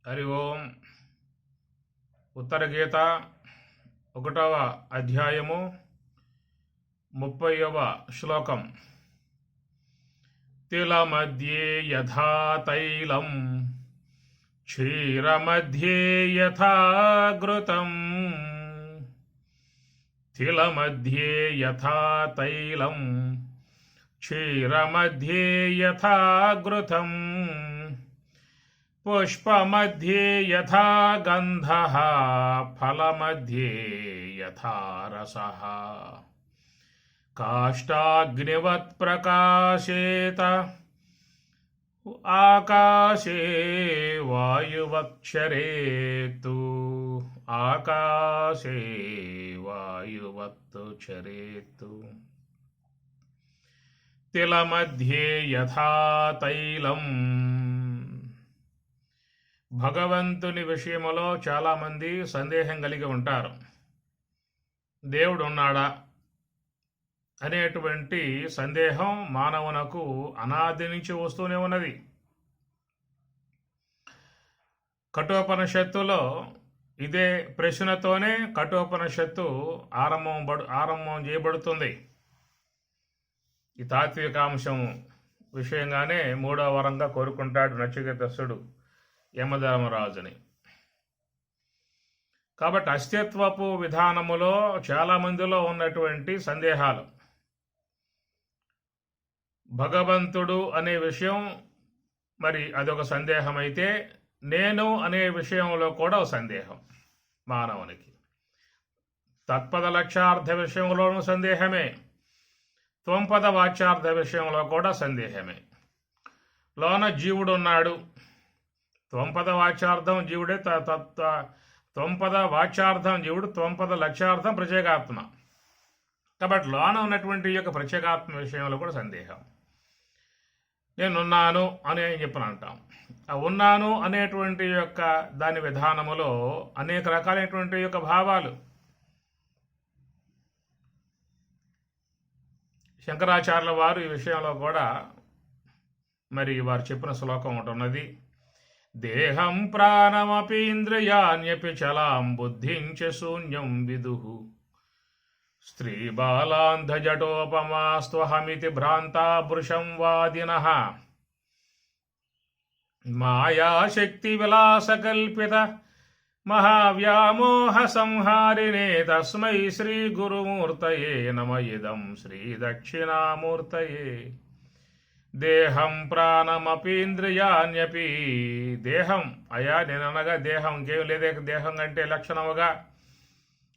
హరి ఓం. ఉత్తర గీత 1వ అధ్యాయము 30వ శ్లోకం. తిలమధ్యే యథా తైలం క్షీరమధ్యే యథా ఘృతం. తిలమధ్యే యథా తైలం క్షీరమధ్యే యథా ఘృతం. పుష్పमध्ये యథా గంధః ఫలमध्ये యథా రసః. కాష్టాగ్నివత్ ప్రకాశేత ఆకాశే వాయువత్ చరేతు. ఆకాశే వాయువత్ చరేతు. తిలमध्ये యథా తైలం. భగవంతుని విషయములో చాలామంది సందేహం కలిగి ఉంటారు. దేవుడు ఉన్నాడా అనేటువంటి సందేహం మానవునకు అనాది నుంచి వస్తూనే ఉన్నది. కఠోపనిషత్తులో ఇదే ప్రశ్నతోనే కఠోపనిషత్తు ఆరంభం చేయబడుతుంది. ఈ తాత్వికాంశం విషయంగానే 3వ వరంగా కోరుకుంటాడు నచికేతసుడు యమధర్మరాజుని. కాబట్టి అస్తిత్వపు విధానములో చాలామందిలో ఉన్నటువంటి సందేహాలు, భగవంతుడు అనే విషయం మరి అదొక సందేహం అయితే, నేను అనే విషయంలో కూడా ఒక సందేహం మానవునికి. తత్పద లక్ష్యార్థ విషయంలోనూ సందేహమే, త్వంపద వాచ్యార్థ విషయంలో కూడా సందేహమే. లోన జీవుడు ఉన్నాడు, త్వంపద వాచ్యార్థం జీవుడే, త్వంపద వాచ్యార్థం జీవుడు, త్వంపద లక్ష్యార్థం ప్రత్యేగాత్మ. కాబట్టి లోన ఉన్నటువంటి యొక్క ప్రత్యేగాత్మ విషయంలో కూడా సందేహం. నేనున్నాను అని చెప్పని అంటాం. ఆ ఉన్నాను అనేటువంటి యొక్క దాని విధానములో అనేక రకాలైనటువంటి యొక్క భావాలు. శంకరాచార్యుల వారు ఈ విషయంలో కూడా మరి వారు చెప్పిన శ్లోకం ఒకటి ఉన్నది. దేహం ప్రాణమపి ఇంద్రియాణ్యపి చలాం బుద్ధిం చ శూన్యం విదుః. స్త్రీ బాలాంధజటోపమాస్త్వహమితి భ్రాంతా పురుషం వాదినః. మాయాశక్తి విలాసకల్పిత మహావ్యామోహ సంహారిణే తస్మై శ్రీ గురుమూర్తయే నమ. ఇదం శ్రీ దక్షిణామూర్తయే. దేహం ప్రాణమపి ఇంద్రియాణ్యపి. దేహం అయా నేననగా దేహం ఇంకేం లేదే. దేహం కంటే లక్షణముగా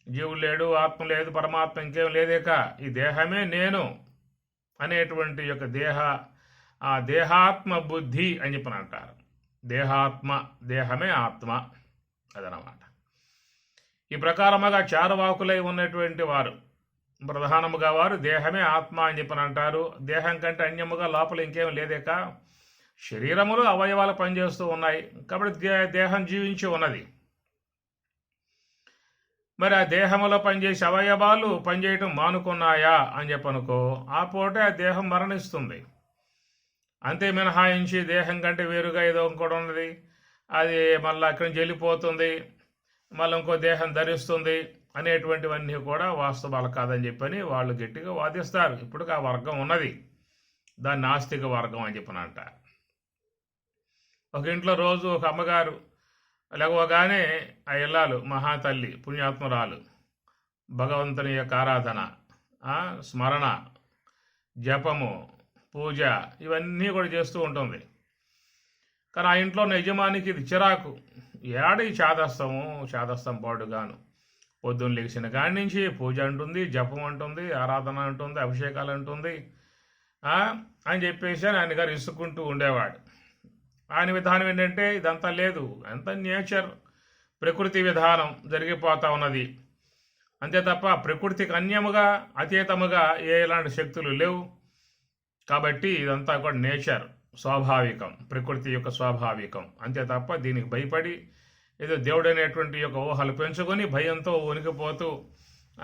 జీవుడు లేడు, ఆత్మ లేదు, పరమాత్మ ఇంకేం లేదేక. ఈ దేహమే నేను అనేటువంటి యొక్క ఆ దేహాత్మ బుద్ధి అని చెప్పని అంటారు. దేహాత్మ, దేహమే ఆత్మ, అదనమాట. ఈ ప్రకారముగా చారువాకులై ఉన్నటువంటి వారు ప్రధానముగా వారు దేహమే ఆత్మ అని చెప్పని అంటారు. దేహం కంటే అన్యముగా లోపల ఇంకేం లేదేక. శరీరములు అవయవాలు పనిచేస్తూ ఉన్నాయి కాబట్టి దేహం జీవించి ఉన్నది. మరి ఆ దేహములో పనిచేసే అవయవాలు పనిచేయటం మానుకున్నాయా అని చెప్పనుకో, ఆ పూటే ఆ దేహం మరణిస్తుంది. అంతే మినహాయించి దేహం కంటే వేరుగా ఏదో ఇంకోటి ఉన్నది, అది మళ్ళీ అక్కడి నుంచి వెళ్ళిపోతుంది, మళ్ళీ ఇంకో దేహం ధరిస్తుంది అనేటువంటివన్నీ కూడా వాస్తవాలు కాదని చెప్పని వాళ్ళు గట్టిగా వాదిస్తారు. ఇప్పుడు ఆ వర్గం ఉన్నది, దాన్ని నాస్తిక వర్గం అని చెప్పని అంటారు. ఒక ఇంట్లో రోజు ఒక అమ్మగారు లేవగానే ఆ ఇల్లాలు మహాతల్లి పుణ్యాత్మరాలు భగవంతుని యొక్క ఆరాధన, స్మరణ, జపము, పూజ ఇవన్నీ కూడా చేస్తూ ఉంటుంది. కానీ ఆ ఇంట్లో ఉన్న యజమానికి ఇది చిరాకు. ఏడాది చాదస్తం పాడుగాను పొద్దున్న లేచిన కాడి నుంచి పూజ అంటుంది, జపం అంటుంది, ఆరాధన అంటుంది, అభిషేకాలు అంటుంది అని చెప్పేసి ఆయన గారు ఇసుక్కుంటూ ఉండేవాడు. ఆయన విధానం ఏంటంటే ఇదంతా లేదు, ఎంత నేచర్, ప్రకృతి విధానం జరిగిపోతూ ఉన్నది అంతే తప్ప ప్రకృతికి అన్యముగా అతీతముగా ఎలాంటి శక్తులు లేవు. కాబట్టి ఇదంతా కూడా నేచర్, స్వాభావికం, ప్రకృతి యొక్క స్వాభావికం అంతే తప్ప దీనికి భయపడి ఏదో దేవుడైనటువంటి యొక్క ఊహలు పెంచుకొని భయంతో ఉనికిపోతూ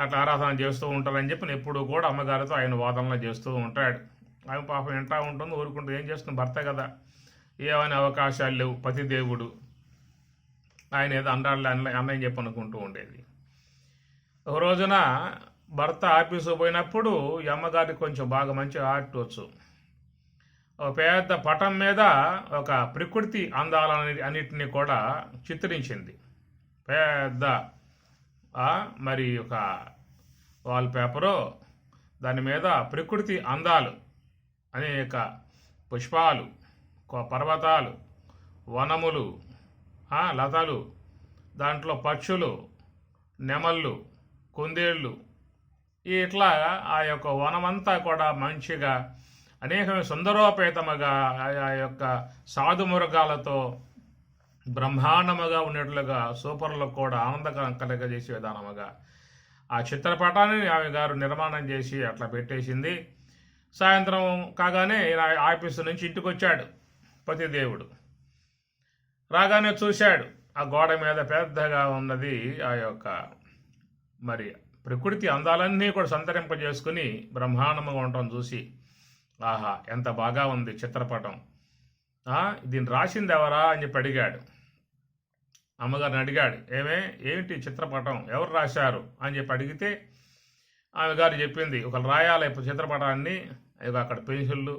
అట్లా ఆరాధన చేస్తూ ఉంటారని చెప్పి ఎప్పుడు కూడా అమ్మగారితో ఆయన వాదనలు చేస్తూ ఉంటాడు. ఆమె పాపం వింటా ఉంటుంది, ఊరుకుంటూ ఏం చేస్తుంది, భర్త కదా, ఏమైనా అవకాశాలు లేవు, పతిదేవుడు ఆయన ఏదో అన్నయ్య చెప్పి అనుకుంటూ ఉండేది. ఒక రోజున భర్త ఆఫీసు పోయినప్పుడు ఈ అమ్మగారికి కొంచెం బాగా మంచి ఆర్ట్ వచ్చు. ఒక పెద్ద పటం మీద ఒక ప్రకృతి అందాలన్నిటినీ కూడా చిత్రించింది. పెద్ద మరి ఒక వాల్ పేపరు, దాని మీద ప్రకృతి అందాలు, అనేక పుష్పాలు, పర్వతాలు, వనములు, లతలు, దాంట్లో పక్షులు, నెమళ్ళు, కుందేళ్ళు, ఇట్లా ఆ యొక్క వనమంతా కూడా మంచిగా అనేకమైన సుందరోపేతముగా ఆ యొక్క సాధు మృగాలతో బ్రహ్మాండముగా ఉన్నట్లుగా సూపర్లకు కూడా ఆనందకరం కలగజేసే విధానముగా ఆ చిత్రపటాన్ని ఆమె గారు నిర్మాణం చేసి అట్లా పెట్టేసింది. సాయంత్రం కాగానే ఆఫీసు నుంచి ఇంటికి వచ్చాడు పతిదేవుడు. రాగానే చూశాడు ఆ గోడ మీద పెద్దగా ఉన్నది ఆ యొక్క మరి ప్రకృతి అందాలన్నీ కూడా సంతరింపజేసుకుని బ్రహ్మాండంగా ఉండటం చూసి, ఆహా ఎంత బాగా ఉంది చిత్రపటం, దీన్ని రాసింది ఎవరా అని చెప్పి అడిగాడు. అమ్మగారిని అడిగాడు, ఏమిటి చిత్రపటం ఎవరు రాశారు అని చెప్పి అడిగితే ఆమె గారు చెప్పింది, ఒకరు రాయాలి చిత్రపటాన్ని, అక్కడ పెన్సిళ్ళు,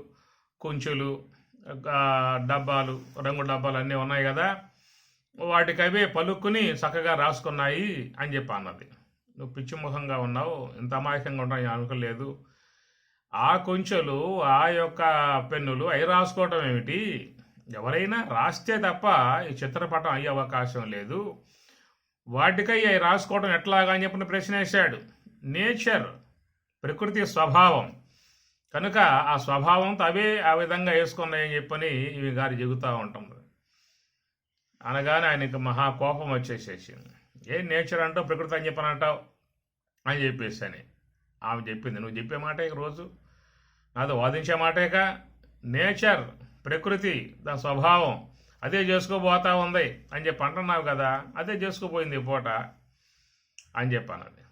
కుంచులు, డబ్బాలు, రంగు డబ్బాలు అన్నీ ఉన్నాయి కదా, వాటికి అవే పలుక్కుని చక్కగా రాసుకున్నాయి అని చెప్పి అన్నది. నువ్వు పిచ్చిముఖంగా ఉన్నావు, ఇంత అమాయకంగా ఉన్నావు అనుకోలేదు. ఆ కొంచెలు, ఆ యొక్క పెన్నులు అవి రాసుకోవటం ఏమిటి? ఎవరైనా రాస్తే తప్ప ఈ చిత్రపటం అయ్యే అవకాశం లేదు. వాటికై అవి రాసుకోవటం ఎట్లాగా అని చెప్పిన ప్రశ్న వేశాడు. నేచర్, ప్రకృతి స్వభావం కనుక ఆ స్వభావంతో అవే ఆ విధంగా వేసుకున్నాయని చెప్పని ఇవి గారు చెబుతూ ఉంటుంది. అనగానే ఆయనకి మహా కోపం వచ్చేసేసింది. ఏం నేచర్ అంటావు, ప్రకృతి అని చెప్పని అంటావు అని చెప్పేసి అని ఆమె చెప్పింది. నువ్వు చెప్పే మాటే రోజు నాతో వాదించే మాటేగా. నేచర్, ప్రకృతి, దాని స్వభావం అదే చేసుకోబోతా ఉంది అని చెప్పి అంటున్నావు కదా, అదే చేసుకోపోయింది ఈ పూట అని చెప్పానది.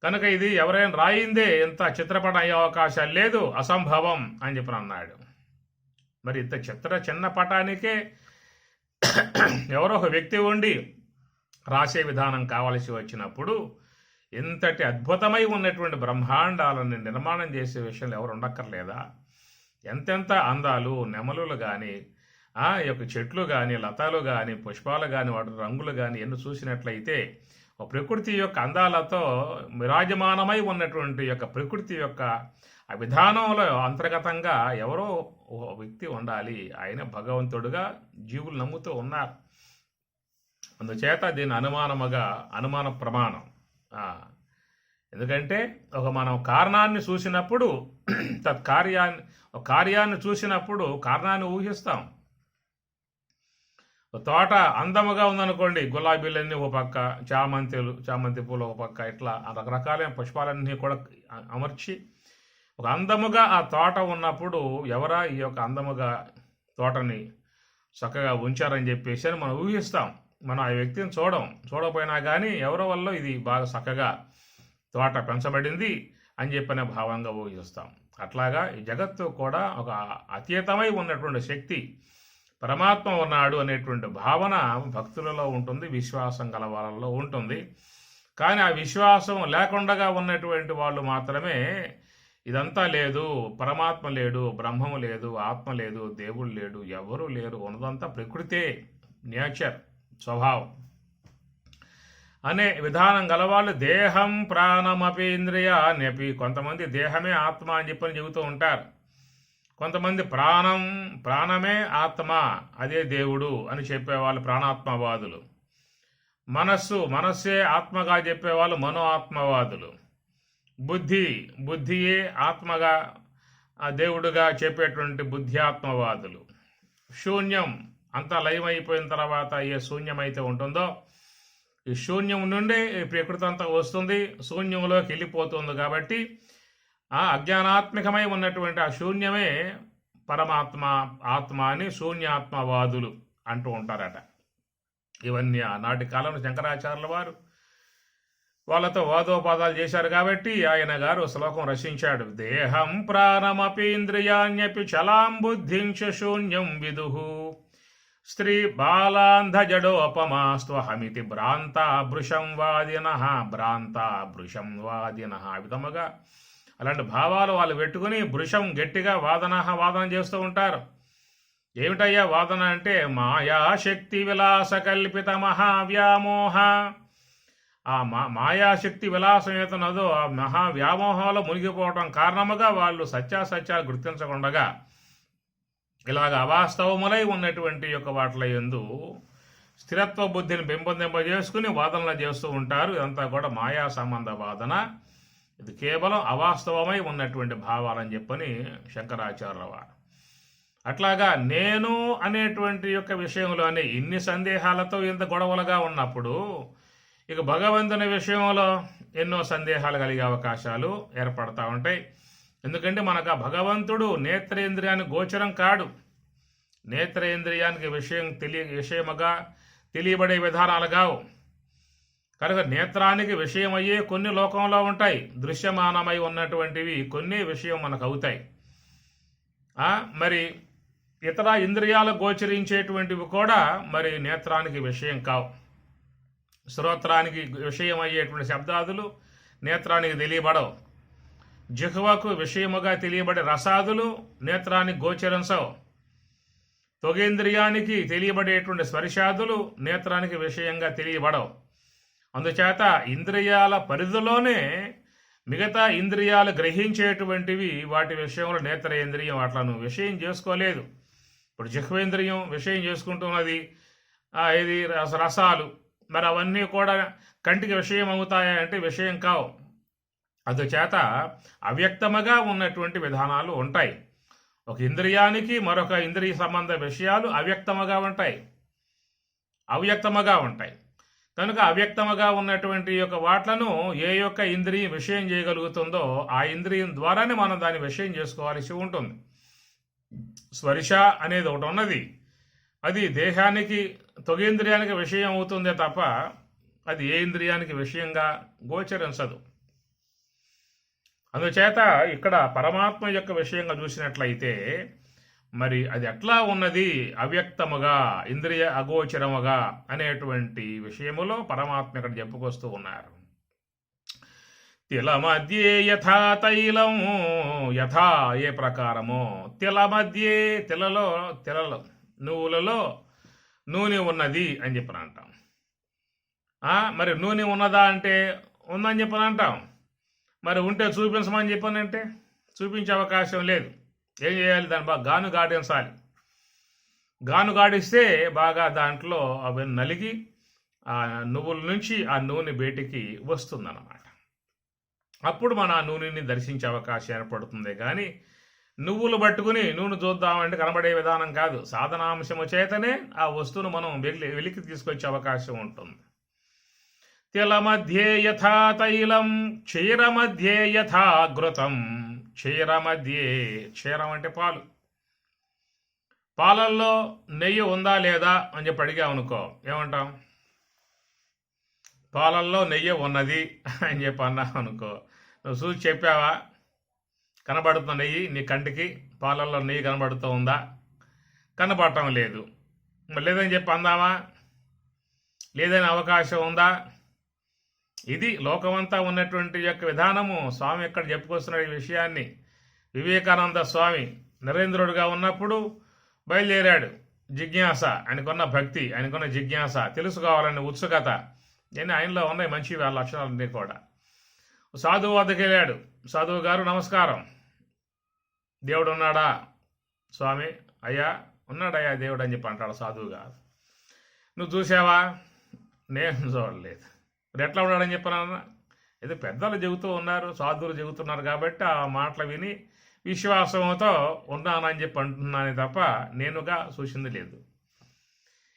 కనుక ఇది ఎవరైనా రాయిందే ఇంత చిత్రపటం అయ్యే అవకాశాలు లేదు, అసంభవం అని చెప్పి అన్నాడు. మరి ఇంత చిన్న పటానికే ఎవరో ఒక వ్యక్తి ఉండి రాసే విధానం కావలసి వచ్చినప్పుడు ఇంతటి అద్భుతమై ఉన్నటువంటి బ్రహ్మాండాలను నిర్మాణం చేసే విషయంలో ఎవరు ఉండక్కర్లేదా? ఎంతెంత అందాలు, నెమలులు కానీ, యొక్క చెట్లు కానీ, లతలు కానీ, పుష్పాలు కానీ, వాటి రంగులు కానీ ఎన్ని చూసినట్లయితే ప్రకృతి యొక్క అందాలతో విరాజమానమై ఉన్నటువంటి యొక్క ప్రకృతి యొక్క ఆ విధానంలో అంతర్గతంగా ఎవరో ఒక వ్యక్తి ఉండాలి. ఆయన భగవంతుడుగా జీవులు నమ్ముతూ ఉన్నారు. అందుచేత దీని అనుమాన ప్రమాణం. ఎందుకంటే మనం కారణాన్ని చూసినప్పుడు కార్యాన్ని చూసినప్పుడు కారణాన్ని ఊహిస్తాం. తోట అందముగా ఉందనుకోండి, గులాబీలన్నీ ఒక పక్క, చామంతి పూలు ఒక పక్క, ఇట్లా రకరకాలైన పుష్పాలన్నీ కూడా అమర్చి ఒక అందముగా ఆ తోట ఉన్నప్పుడు ఎవరా ఈ యొక్క అందముగా తోటని చక్కగా ఉంచారని చెప్పేసి అని మనం ఊహిస్తాం. మనం ఆ వ్యక్తిని చూడకపోయినా కానీ ఎవరో వల్ల ఇది బాగా చక్కగా తోట పెంచబడింది అని చెప్పిన భావంగా ఊహిస్తాం. అట్లాగా ఈ జగత్తు కూడా ఒక అతీతమై ఉన్నటువంటి శక్తి పరమాత్మ ఉన్నాడు అనేటువంటి భావన భక్తులలో ఉంటుంది, విశ్వాసం గల వాళ్ళలో ఉంటుంది. కానీ ఆ విశ్వాసం లేకుండా ఉన్నటువంటి వాళ్ళు మాత్రమే ఇదంతా లేదు, పరమాత్మ లేడు, బ్రహ్మము లేదు, ఆత్మ లేదు, దేవుడు లేడు, ఎవరూ లేరు, ఉన్నదంతా ప్రకృతే, నేచర్, స్వభావం అనే విధానం గలవాళ్ళు దేహం ప్రాణమపి ఇంద్రియాన్యపి, కొంతమంది దేహమే ఆత్మ అని చెప్పని చెబుతూ ఉంటారు. కొంతమంది ప్రాణమే ఆత్మ, అదే దేవుడు అని చెప్పేవాళ్ళు ప్రాణాత్మవాదులు. మనస్సే ఆత్మగా చెప్పేవాళ్ళు మనో ఆత్మవాదులు. బుద్ధియే ఆత్మగా దేవుడుగా చెప్పేటువంటి బుద్ధ్యాత్మవాదులు. శూన్యం అంతా లయమైపోయిన తర్వాత ఏ శూన్యం అయితే ఉంటుందో, ఈ శూన్యం నుండి ప్రకృతి అంతా వస్తుంది, శూన్యంలోకి వెళ్ళిపోతుంది. కాబట్టి ఆ అజ్ఞానాత్మకమై ఉన్నటువంటి ఆ శూన్యమే పరమాత్మ, ఆత్మ అని శూన్యాత్మవాదులు అంటూ ఉంటారట. ఇవన్నీ ఆనాటి కాలంలో శంకరాచార్యుల వారు వాళ్ళతో వాదోపాదాలు చేశారు. కాబట్టి ఆయన గారు శ్లోకం రచించాడు. దేహం ప్రాణమపి ఇంద్రియాణ్యపి చలాం బుద్ధించ శూన్యం విదుః స్త్రీ బాలాంధజడోపమాస్త్వహమితి భ్రాంతాభృశం వాదినః భ్రాంతాభృశం వాదినః ఆ విధముగా అలాంటి భావాలు వాళ్ళు పెట్టుకుని భృశం గట్టిగా వాదన చేస్తూ ఉంటారు. ఏమిటయ్యా వాదన అంటే మాయాశక్తి విలాస కల్పిత మహావ్యామోహ. ఆ మాయాశక్తి విలాసం ఏతున్నదో ఆ మహావ్యామోహంలో మునిగిపోవటం కారణముగా వాళ్ళు సత్యాసత్యాలు గుర్తించకుండగా ఇలాగ అవాస్తవములై ఉన్నటువంటి యొక్క వాటిల యందు స్థిరత్వ బుద్ధిని పెంపొందింపజేసుకుని వాదనలు చేస్తూ ఉంటారు. ఇదంతా కూడా మాయా సంబంధ వాదన. ఇది కేవలం అవాస్తవమై ఉన్నటువంటి భావాలని చెప్పని శంకరాచార్యుల వారు. అట్లాగా నేను అనేటువంటి యొక్క విషయంలోనే ఇన్ని సందేహాలతో ఇంత గొడవలుగా ఉన్నప్పుడు ఇక భగవంతుని విషయంలో ఎన్నో సందేహాలు కలిగే అవకాశాలు ఏర్పడతా ఉంటాయి. ఎందుకంటే మనకు ఆ భగవంతుడు నేత్రేంద్రియానికి గోచరం కాడు. నేత్రేంద్రియానికి విషయముగా తెలియబడే విధానాలు కావు. కనుక నేత్రానికి విషయమయ్యే కొన్ని లోకంలో ఉంటాయి. దృశ్యమానమై ఉన్నటువంటివి కొన్ని విషయం మనకు అవుతాయి. మరి ఇతర ఇంద్రియాలు గోచరించేటువంటివి కూడా మరి నేత్రానికి విషయం కావు. శ్రోత్రానికి విషయం అయ్యేటువంటి శబ్దాదులు నేత్రానికి తెలియబడవు. జిహ్వకు విషయముగా తెలియబడే రసాదులు నేత్రానికి గోచరించవు. త్వగేంద్రియానికి తెలియబడేటువంటి స్పర్శాదులు నేత్రానికి విషయంగా తెలియబడవు. అందుచేత ఇంద్రియాల పరిధిలోనే మిగతా ఇంద్రియాలు గ్రహించేటువంటివి వాటి విషయంలో నేత్రేంద్రియం వాట్లను విషయం చేసుకోలేదు. ఇప్పుడు జిహ్వేంద్రియం విషయం చేసుకుంటున్నది ఇది రసాలు. మరి అవన్నీ కూడా కంటికి విషయం అవుతాయా అంటే విషయం కావు. అందుచేత అవ్యక్తముగా ఉన్నటువంటి విధానాలు ఉంటాయి. ఒక ఇంద్రియానికి మరొక ఇంద్రియ సంబంధ విషయాలు అవ్యక్తముగా ఉంటాయి. కనుక అవ్యక్తముగా ఉన్నటువంటి యొక్క వాట్లను ఏ యొక్క ఇంద్రియం విషయం చేయగలుగుతుందో ఆ ఇంద్రియం ద్వారానే మనం దాన్ని విషయం చేసుకోవాల్సి ఉంటుంది. స్పర్శ అనేది ఒకటి ఉన్నది. అది దేహానికి త్వగేంద్రియానికి విషయం అవుతుందే తప్ప అది ఏ ఇంద్రియానికి విషయంగా గోచరించదు. అందుచేత ఇక్కడ పరమాత్మ యొక్క విషయంగా చూసినట్లయితే మరి అది ఎట్లా ఉన్నది అవ్యక్తముగా ఇంద్రియ అగోచరముగా అనేటువంటి విషయములో పరమాత్మ ఇక్కడ చెప్పుకొస్తూ ఉన్నారు. తిల మధ్యే యథా తైలం యథా ఏ ప్రకారమో తిల మధ్యే తిలలో నువ్వులలో నూనె ఉన్నది అని చెప్పని అంటాం. మరి నూనె ఉన్నదా అంటే ఉందని చెప్పని అంటాం. మరి ఉంటే చూపించమని చెప్పానంటే చూపించే అవకాశం లేదు. ఏం చేయాలి? దాన్ని బాగా గాడించాలి. గాడిస్తే బాగా దాంట్లో అవి నలిగి ఆ నువ్వుల నుంచి ఆ నూనె బయటికి వస్తుందన్నమాట. అప్పుడు మన ఆ నూనెని దర్శించే అవకాశం ఏర్పడుతుంది. కానీ నువ్వులు పట్టుకుని నూనె చూద్దామంటే కనబడే విధానం కాదు. సాధనాంశము చేతనే ఆ వస్తువును మనం వెలికి తీసుకొచ్చే అవకాశం ఉంటుంది. తిల మధ్యే యథా తైలం క్షీర మధ్యే యథా ఘృతం. క్షీరం అంటే పాలు. పాలల్లో నెయ్యి ఉందా లేదా అని చెప్పి అడిగామనుకో ఏమంటాం? పాలల్లో నెయ్యి ఉన్నది అని చెప్పి అన్నావు అనుకో, నువ్వు చూసి చెప్పావా? కనబడుతున్న నెయ్యి నీ కంటికి పాలల్లో నెయ్యి కనబడుతూ ఉందా? కనబడటం లేదు. లేదని చెప్పి అందామా? లేదని అవకాశం ఉందా? ఇది లోకమంతా ఉన్నటువంటి యొక్క విధానము. స్వామి ఎక్కడ చెప్పుకొస్తున్న ఈ విషయాన్ని వివేకానంద స్వామి నరేంద్రుడిగా ఉన్నప్పుడు బయలుదేరాడు. జిజ్ఞాస, ఆయనకున్న భక్తి, ఆయనకున్న జిజ్ఞాస, తెలుసుకోవాలనే ఉత్సుకత ఇవన్నీ ఆయనలో ఉన్నాయి. మంచి వాళ్ళ లక్షణాలన్నీ కూడా. సాధువు వద్దకు వెళ్ళాడు. సాధువు గారు నమస్కారం, దేవుడు ఉన్నాడా? స్వామి అయ్యా ఉన్నాడయ్యా దేవుడు అని చెప్పి అంటాడు సాధువు గారు. నువ్వు చూసావా? నేను చూడలేదు. మరి ఎట్లా ఉన్నాడని చెప్పానన్నా? ఏదో పెద్దలు చెబుతూ ఉన్నారు, సాధువులు చెబుతున్నారు కాబట్టి ఆ మాటలు విని విశ్వాసంతో ఉన్నానని చెప్పి అంటున్నాను తప్ప నేనుగా చూసింది లేదు.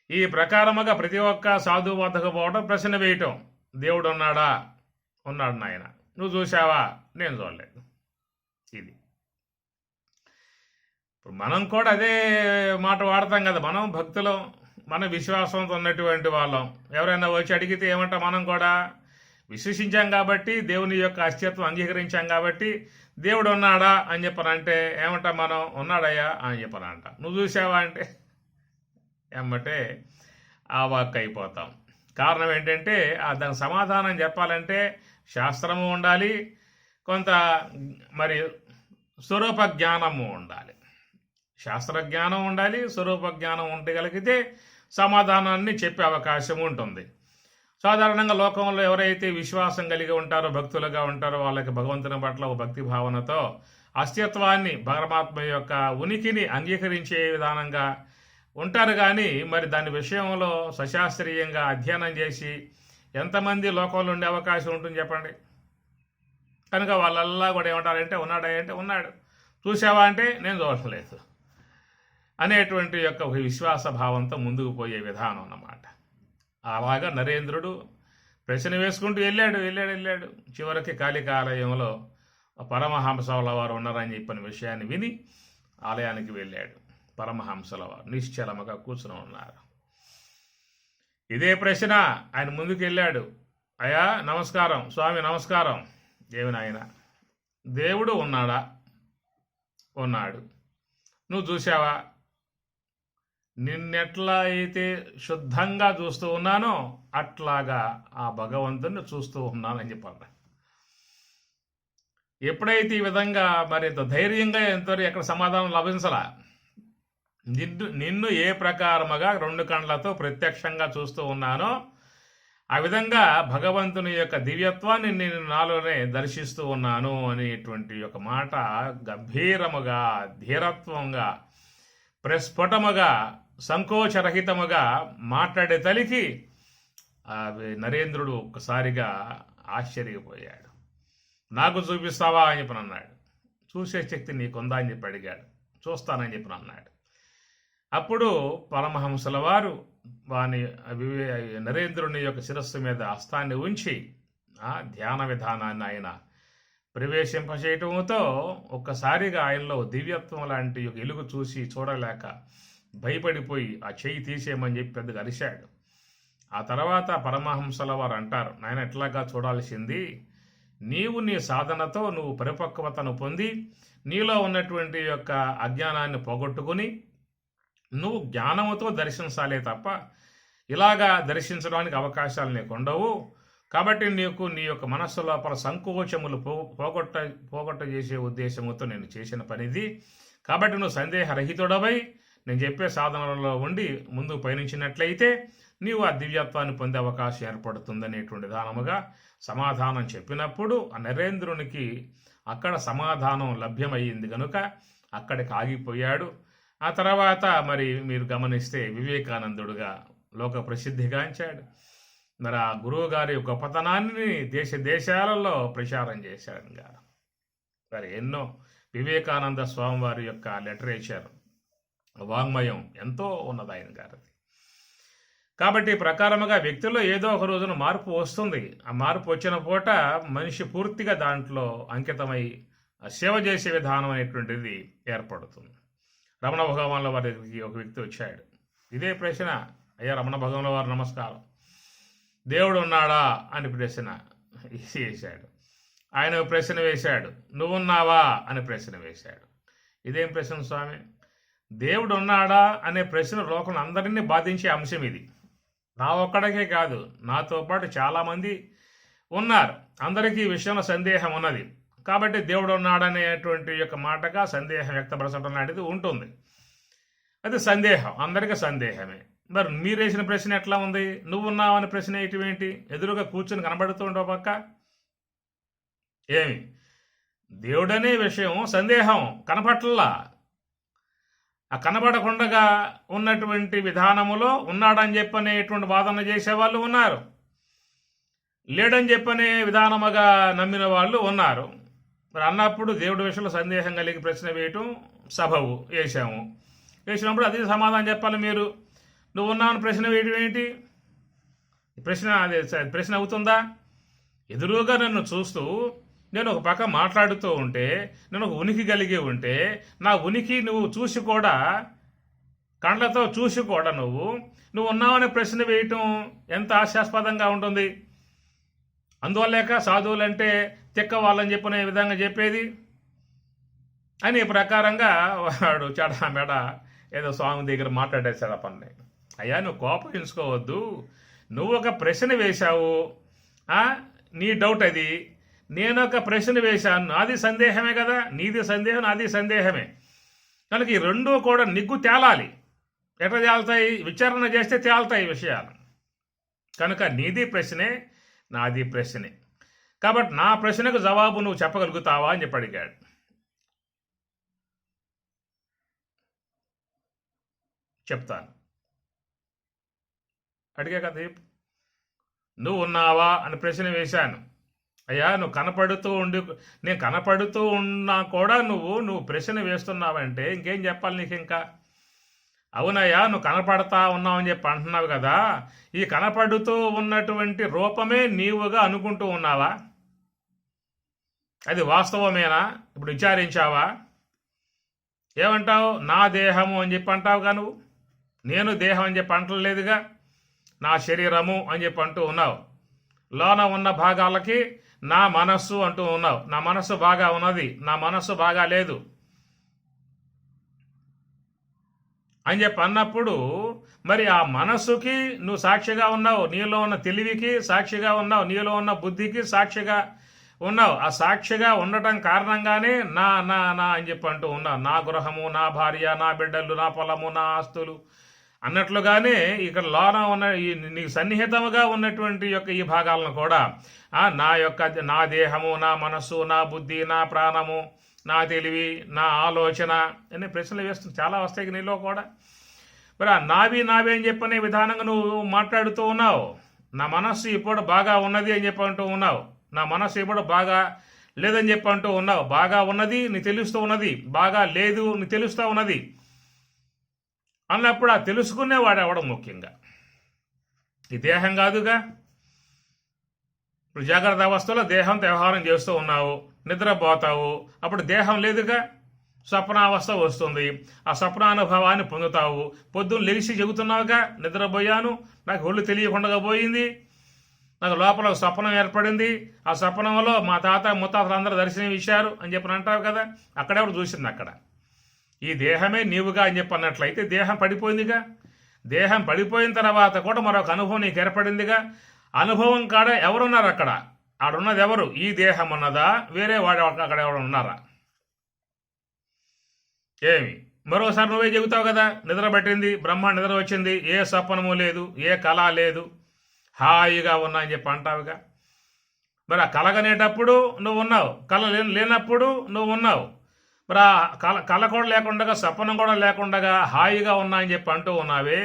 ఈ ప్రకారముగా ప్రతి ఒక్క సాధువు వద్దకు పోవడం, ప్రశ్న వేయటం, దేవుడు ఉన్నాడా? ఉన్నాడు నాయన. నువ్వు చూసావా? నేను చూడలేదు. ఇది ఇప్పుడు మనం కూడా అదే మాట వాడతాం కదా. మనం భక్తులం, మన విశ్వాసంతో ఉన్నటువంటి వాళ్ళం. ఎవరైనా వచ్చి అడిగితే ఏమంటాం? మనం కూడా విశ్వసించాం కాబట్టి, దేవుని యొక్క అస్తిత్వం అంగీకరించాం కాబట్టి దేవుడు ఉన్నాడా అని చెప్పనంటే ఏమంటాం? మనం ఉన్నాడయ్యా అని చెప్పనంట. నువ్వు చూసావా అంటే ఎమ్మటే అవాక్ అయిపోతాం. కారణం ఏంటంటే దానికి సమాధానం చెప్పాలంటే శాస్త్రము ఉండాలి, కొంత మరి స్వరూప జ్ఞానము ఉండాలి. శాస్త్రజ్ఞానం ఉండాలి, స్వరూప జ్ఞానం ఉండగలిగితే సమాధానాన్ని చెప్పే అవకాశం ఉంటుంది. సాధారణంగా లోకంలో ఎవరైతే విశ్వాసం కలిగి ఉంటారో, భక్తులుగా ఉంటారో, వాళ్ళకి భగవంతుని పట్ల ఒక భక్తి భావనతో అస్తిత్వాన్ని, పరమాత్మ యొక్క ఉనికిని అంగీకరించే విధానంగా ఉంటారు. కానీ మరి దాని విషయంలో సశాస్త్రీయంగా అధ్యయనం చేసి ఎంతమంది లోకంలో ఉండే అవకాశం ఉంటుంది చెప్పండి. కనుక వాళ్ళల్లా కూడా ఏమంటారంటే ఉన్నాడా అంటే ఉన్నాడు, చూసావా అంటే నేను చూడలేదు అనేటువంటి యొక్క ఒక విశ్వాస భావంతో ముందుకు పోయే విధానం అన్నమాట. అలాగా నరేంద్రుడు ప్రశ్న వేసుకుంటూ వెళ్ళాడు. చివరికి కాళికాలయంలో పరమహంసల వారు ఉన్నారని చెప్పిన విషయాన్ని విని ఆలయానికి వెళ్ళాడు. పరమహంసల వారు నిశ్చలముగా కూర్చుని ఉన్నారు. ఇదే ప్రశ్న ఆయన ముందుకు వెళ్ళాడు. అయ్యా నమస్కారం, స్వామి నమస్కారం. ఏమి నాయన, దేవుడు ఉన్నాడా? ఉన్నాడు. నువ్వు చూసావా? నిన్నెట్లా అయితే శుద్ధంగా చూస్తూ ఉన్నానో అట్లాగా ఆ భగవంతుని చూస్తూ ఉన్నానని చెప్పాను. ఎప్పుడైతే ఈ విధంగా మరి ఎంతో ధైర్యంగా ఎంతో ఎక్కడ సమాధానం లభించలా, నిన్ను ఏ ప్రకారముగా 2 కళ్ళతో ప్రత్యక్షంగా చూస్తూ ఉన్నానో ఆ విధంగా భగవంతుని యొక్క దివ్యత్వాన్ని నేను నాలోనే దర్శిస్తూ ఉన్నాను అనేటువంటి ఒక మాట గంభీరముగా, ధీరత్వంగా, ప్రస్ఫుటముగా, సంకోచరహితముగా మాట్లాడే తలికి నరేంద్రుడు ఒక్కసారిగా ఆశ్చర్యపోయాడు. నాకు చూపిస్తావా అని చెప్పి అన్నాడు. చూసే శక్తి నీకుందా అని చెప్పి అడిగాడు. చూస్తానని చెప్పి అన్నాడు. అప్పుడు పరమహంసల వారు వాని నరేంద్రుని యొక్క శిరస్సు మీద హస్తాన్ని ఉంచి ఆ ధ్యాన విధానాన్ని ఆయన ప్రవేశింపచేయటంతో ఒక్కసారిగా ఆయనలో దివ్యత్వం లాంటి ఒక ఎలుగు చూసి చూడలేక భయపడిపోయి ఆ చెయ్యి తీసేయమని చెప్పి పెద్దగా అరిశాడు. ఆ తర్వాత పరమహంసల వారు అంటారు, నాయన ఎట్లాగా చూడాల్సింది, నీవు నీ సాధనతో నువ్వు పరిపక్వతను పొంది నీలో ఉన్నటువంటి యొక్క అజ్ఞానాన్ని పోగొట్టుకుని నువ్వు జ్ఞానముతో దర్శించాలే తప్ప ఇలాగా దర్శించడానికి అవకాశాలు నీకు ఉండవు. కాబట్టి నీకు నీ యొక్క మనస్సు లోపల సంకోచములు పోగొట్ట చేసే ఉద్దేశముతో నేను చేసిన పనిది. కాబట్టి నువ్వు సందేహరహితుడవై నేను చెప్పే సాధనలలో ఉండి ముందుకు పయనించినట్లయితే నీవు ఆ దివ్యత్వాన్ని పొందే అవకాశం ఏర్పడుతుందనేటువంటి విధానముగా సమాధానం చెప్పినప్పుడు ఆ నరేంద్రునికి అక్కడ సమాధానం లభ్యమయ్యింది కనుక అక్కడికి ఆగిపోయాడు. ఆ తర్వాత మరి మీరు గమనిస్తే వివేకానందుడుగా లోక ప్రసిద్ధిగాంచాడు. మరి ఆ గురువు గారి గొప్పతనాన్ని దేశాలలో ప్రచారం చేశాడు గారు. మరి ఎన్నో వివేకానంద స్వామి వారి యొక్క లిటరేచర్ వాంగ్మయం ఎంతో ఉన్నది ఆయన గారిది. కాబట్టి ప్రకారముగా వ్యక్తుల్లో ఏదో ఒక రోజున మార్పు వస్తుంది. ఆ మార్పు వచ్చిన పూట మనిషి పూర్తిగా దాంట్లో అంకితమై సేవ చేసే విధానం అనేటువంటిది ఏర్పడుతుంది. రమణ భగవాన్ల వారి దగ్గరికి ఒక వ్యక్తి వచ్చాడు. ఇదే ప్రశ్న, అయ్యా రమణ భగవాన్ల వారు నమస్కారం, దేవుడు ఉన్నాడా అని ప్రశ్న వేశాడు. ఆయన ప్రశ్న వేశాడు, నువ్వున్నావా అని ప్రశ్న వేశాడు. ఇదేం ప్రశ్న స్వామి? దేవుడు ఉన్నాడా అనే ప్రశ్న లోకం అందరినీ బాధించే అంశం ఇది. నా ఒక్కడికే కాదు, నాతో పాటు చాలామంది ఉన్నారు. అందరికీ ఈ విషయంలో సందేహం ఉన్నది. కాబట్టి దేవుడు ఉన్నాడనేటువంటి యొక్క మాటగా సందేహం వ్యక్తపరచడం లాంటిది ఉంటుంది. అది సందేహం, అందరికీ సందేహమే. మరి మీరు వేసిన ప్రశ్న ఎట్లా ఉంది? నువ్వు ఉన్నావు అనే ప్రశ్న ఏంటి? ఎదురుగా కూర్చొని కనబడుతూ ఉండవు పక్క ఏమి? దేవుడనే విషయం సందేహం, కనపట్లా. ఆ కనబడకుండా ఉన్నటువంటి విధానములో ఉన్నాడని చెప్పనేటువంటి వాదన చేసేవాళ్ళు ఉన్నారు, లేడని చెప్పనే విధానముగా నమ్మిన వాళ్ళు ఉన్నారు. మరి అన్నప్పుడు దేవుడి విషయంలో సందేహం కలిగి ప్రశ్న వేయటం సబబు. వేసినప్పుడు అదే సమాధానం చెప్పాలి. మీరు నువ్వు ఉన్నావని ప్రశ్న వేయటం ఏంటి? ప్రశ్న అవుతుందా? ఎదురుగా నన్ను చూస్తూ నేను ఒక పక్క మాట్లాడుతూ ఉంటే, నేను ఒక ఉనికి కలిగి ఉంటే, నా ఉనికి నువ్వు చూసి కూడా, కళ్ళతో చూసి కూడా నువ్వు ఉన్నావనే ప్రశ్న వేయటం ఎంత హాస్యాస్పదంగా ఉంటుంది. అందువల్లేక సాధువులంటే తిక్క వాళ్ళని చెప్పిన విధంగా చెప్పేది అని ప్రకారంగా వాడు చెడ మెడ ఏదో స్వామి దగ్గర మాట్లాడేశాడు ఆ పని. అయ్యా నువ్వు కోపగించుకోవద్దు, నువ్వు ఒక ప్రశ్న వేశావు, నీ డౌట్ అది, నేను ఒక ప్రశ్న వేశాను, నాది సందేహమే కదా, నీది సందేహం నాది సందేహమే, కనుక ఈ రెండూ కూడా నిగ్గు తేలాలి. ఎట్లా తేలుతాయి? విచారణ చేస్తే తేలుతాయి విషయాలు. కనుక నీది ప్రశ్నే, నాది ప్రశ్నే, కాబట్టి నా ప్రశ్నకు జవాబు నువ్వు చెప్పగలుగుతావా అని చెప్పి అడిగాడు. చెప్తాను. అడిగా కదా, నువ్వు ఉన్నావా అని ప్రశ్న వేశాను. అయ్యా నువ్వు కనపడుతూ ఉండి, నేను కనపడుతూ ఉన్నా కూడా నువ్వు ప్రశ్న వేస్తున్నావంటే ఇంకేం చెప్పాలి నీకు ఇంకా? అవునయ్యా నువ్వు కనపడతా ఉన్నావని చెప్పి అంటున్నావు కదా, ఈ కనపడుతూ ఉన్నటువంటి రూపమే నీవుగా అనుకుంటూ ఉన్నావా? అది వాస్తవమేనా? ఇప్పుడు విచారించావా? ఏమంటావు? నా దేహము అని చెప్పి అంటావుగా నువ్వు, నేను దేహం అని చెప్పి అంటలేదుగా, నా శరీరము అని చెప్పి అంటూ ఉన్నావు. లోన ఉన్న భాగాలకి నా మనస్సు అంటూ ఉన్నావు. నా మనస్సు బాగా ఉన్నది, నా మనస్సు బాగా లేదు అని చెప్పి అన్నప్పుడు మరి ఆ మనస్సుకి నువ్వు సాక్షిగా ఉన్నావు, నీలో ఉన్న తెలివికి సాక్షిగా ఉన్నావు, నీలో ఉన్న బుద్ధికి సాక్షిగా ఉన్నావు. ఆ సాక్షిగా ఉండటం కారణంగానే నా నా నా అని చెప్పి అంటూ ఉన్నావు. నా గృహము, నా భార్య, నా బిడ్డలు, నా పొలము, నా ఆస్తులు అన్నట్లుగానే ఇక్కడ లోన ఉన్న నీకు సన్నిహితముగా ఉన్నటువంటి యొక్క ఈ భాగాలను కూడా నా దేహము, నా మనస్సు, నా బుద్ధి, నా ప్రాణము, నా తెలివి, నా ఆలోచన అనే ప్రశ్నలు వేస్తుంది. చాలా వస్తాయి నీలో కూడా. మరి ఆ నావి అని చెప్పనే విధానంగా నువ్వు మాట్లాడుతూ ఉన్నావు. నా మనస్సు ఇప్పుడు బాగా ఉన్నది అని చెప్పి అంటూ ఉన్నావు, నా మనస్సు ఇప్పుడు బాగా లేదని చెప్పి అంటూ ఉన్నావు. బాగా ఉన్నది నీ తెలుస్తూ ఉన్నది, బాగా లేదు నీ తెలుస్తూ ఉన్నది అన్నప్పుడు ఆ తెలుసుకునేవాడు ఎవడం ముఖ్యంగా ఈ దేహం కాదుగా. ఇప్పుడు జాగ్రత్త అవస్థలో దేహంతో వ్యవహారం చేస్తూ ఉన్నావు, నిద్రపోతావు, అప్పుడు దేహం లేదుగా, స్వప్నావస్థ వస్తుంది, ఆ స్వప్నానుభవాన్ని పొందుతావు. పొద్దున్న లేచి చెబుతున్నావుగా, నిద్రపోయాను, నాకు ఒళ్ళు తెలియకుండా పోయింది, నాకు లోపల ఒక స్వప్నం ఏర్పడింది, ఆ స్వప్నంలో మా తాత ముత్తాతలు అందరూ దర్శనం ఇచ్చారు అని చెప్పి అంటావు కదా. అక్కడెవడు చూసింది? అక్కడ ఈ దేహమే నీవుగా అని చెప్పి అన్నట్లయితే దేహం పడిపోయిందిగా. దేహం పడిపోయిన తర్వాత కూడా మరొక అనుభవం నీకు ఏర్పడిందిగా. అనుభవం కాడ ఎవరున్నారు? అక్కడ ఆడున్నది ఎవరు? ఈ దేహం ఉన్నదా, వేరే వాడు అక్కడ ఎవరు ఉన్నారా? ఏమి మరోసారి నువ్వే చెబుతావు కదా, నిద్ర పట్టింది, బ్రహ్మ నిద్ర వచ్చింది, ఏ స్వప్నము లేదు, ఏ కళ లేదు, హాయిగా ఉన్నా అని చెప్పి అంటావుగా. మరి ఆ కలగనేటప్పుడు నువ్వు ఉన్నావు, కళ లేనప్పుడు నువ్వు ఉన్నావు. మరి ఆ కళ కూడా లేకుండా, స్వప్నం కూడా లేకుండా హాయిగా ఉన్నా అని చెప్పి అంటూ ఉన్నావే.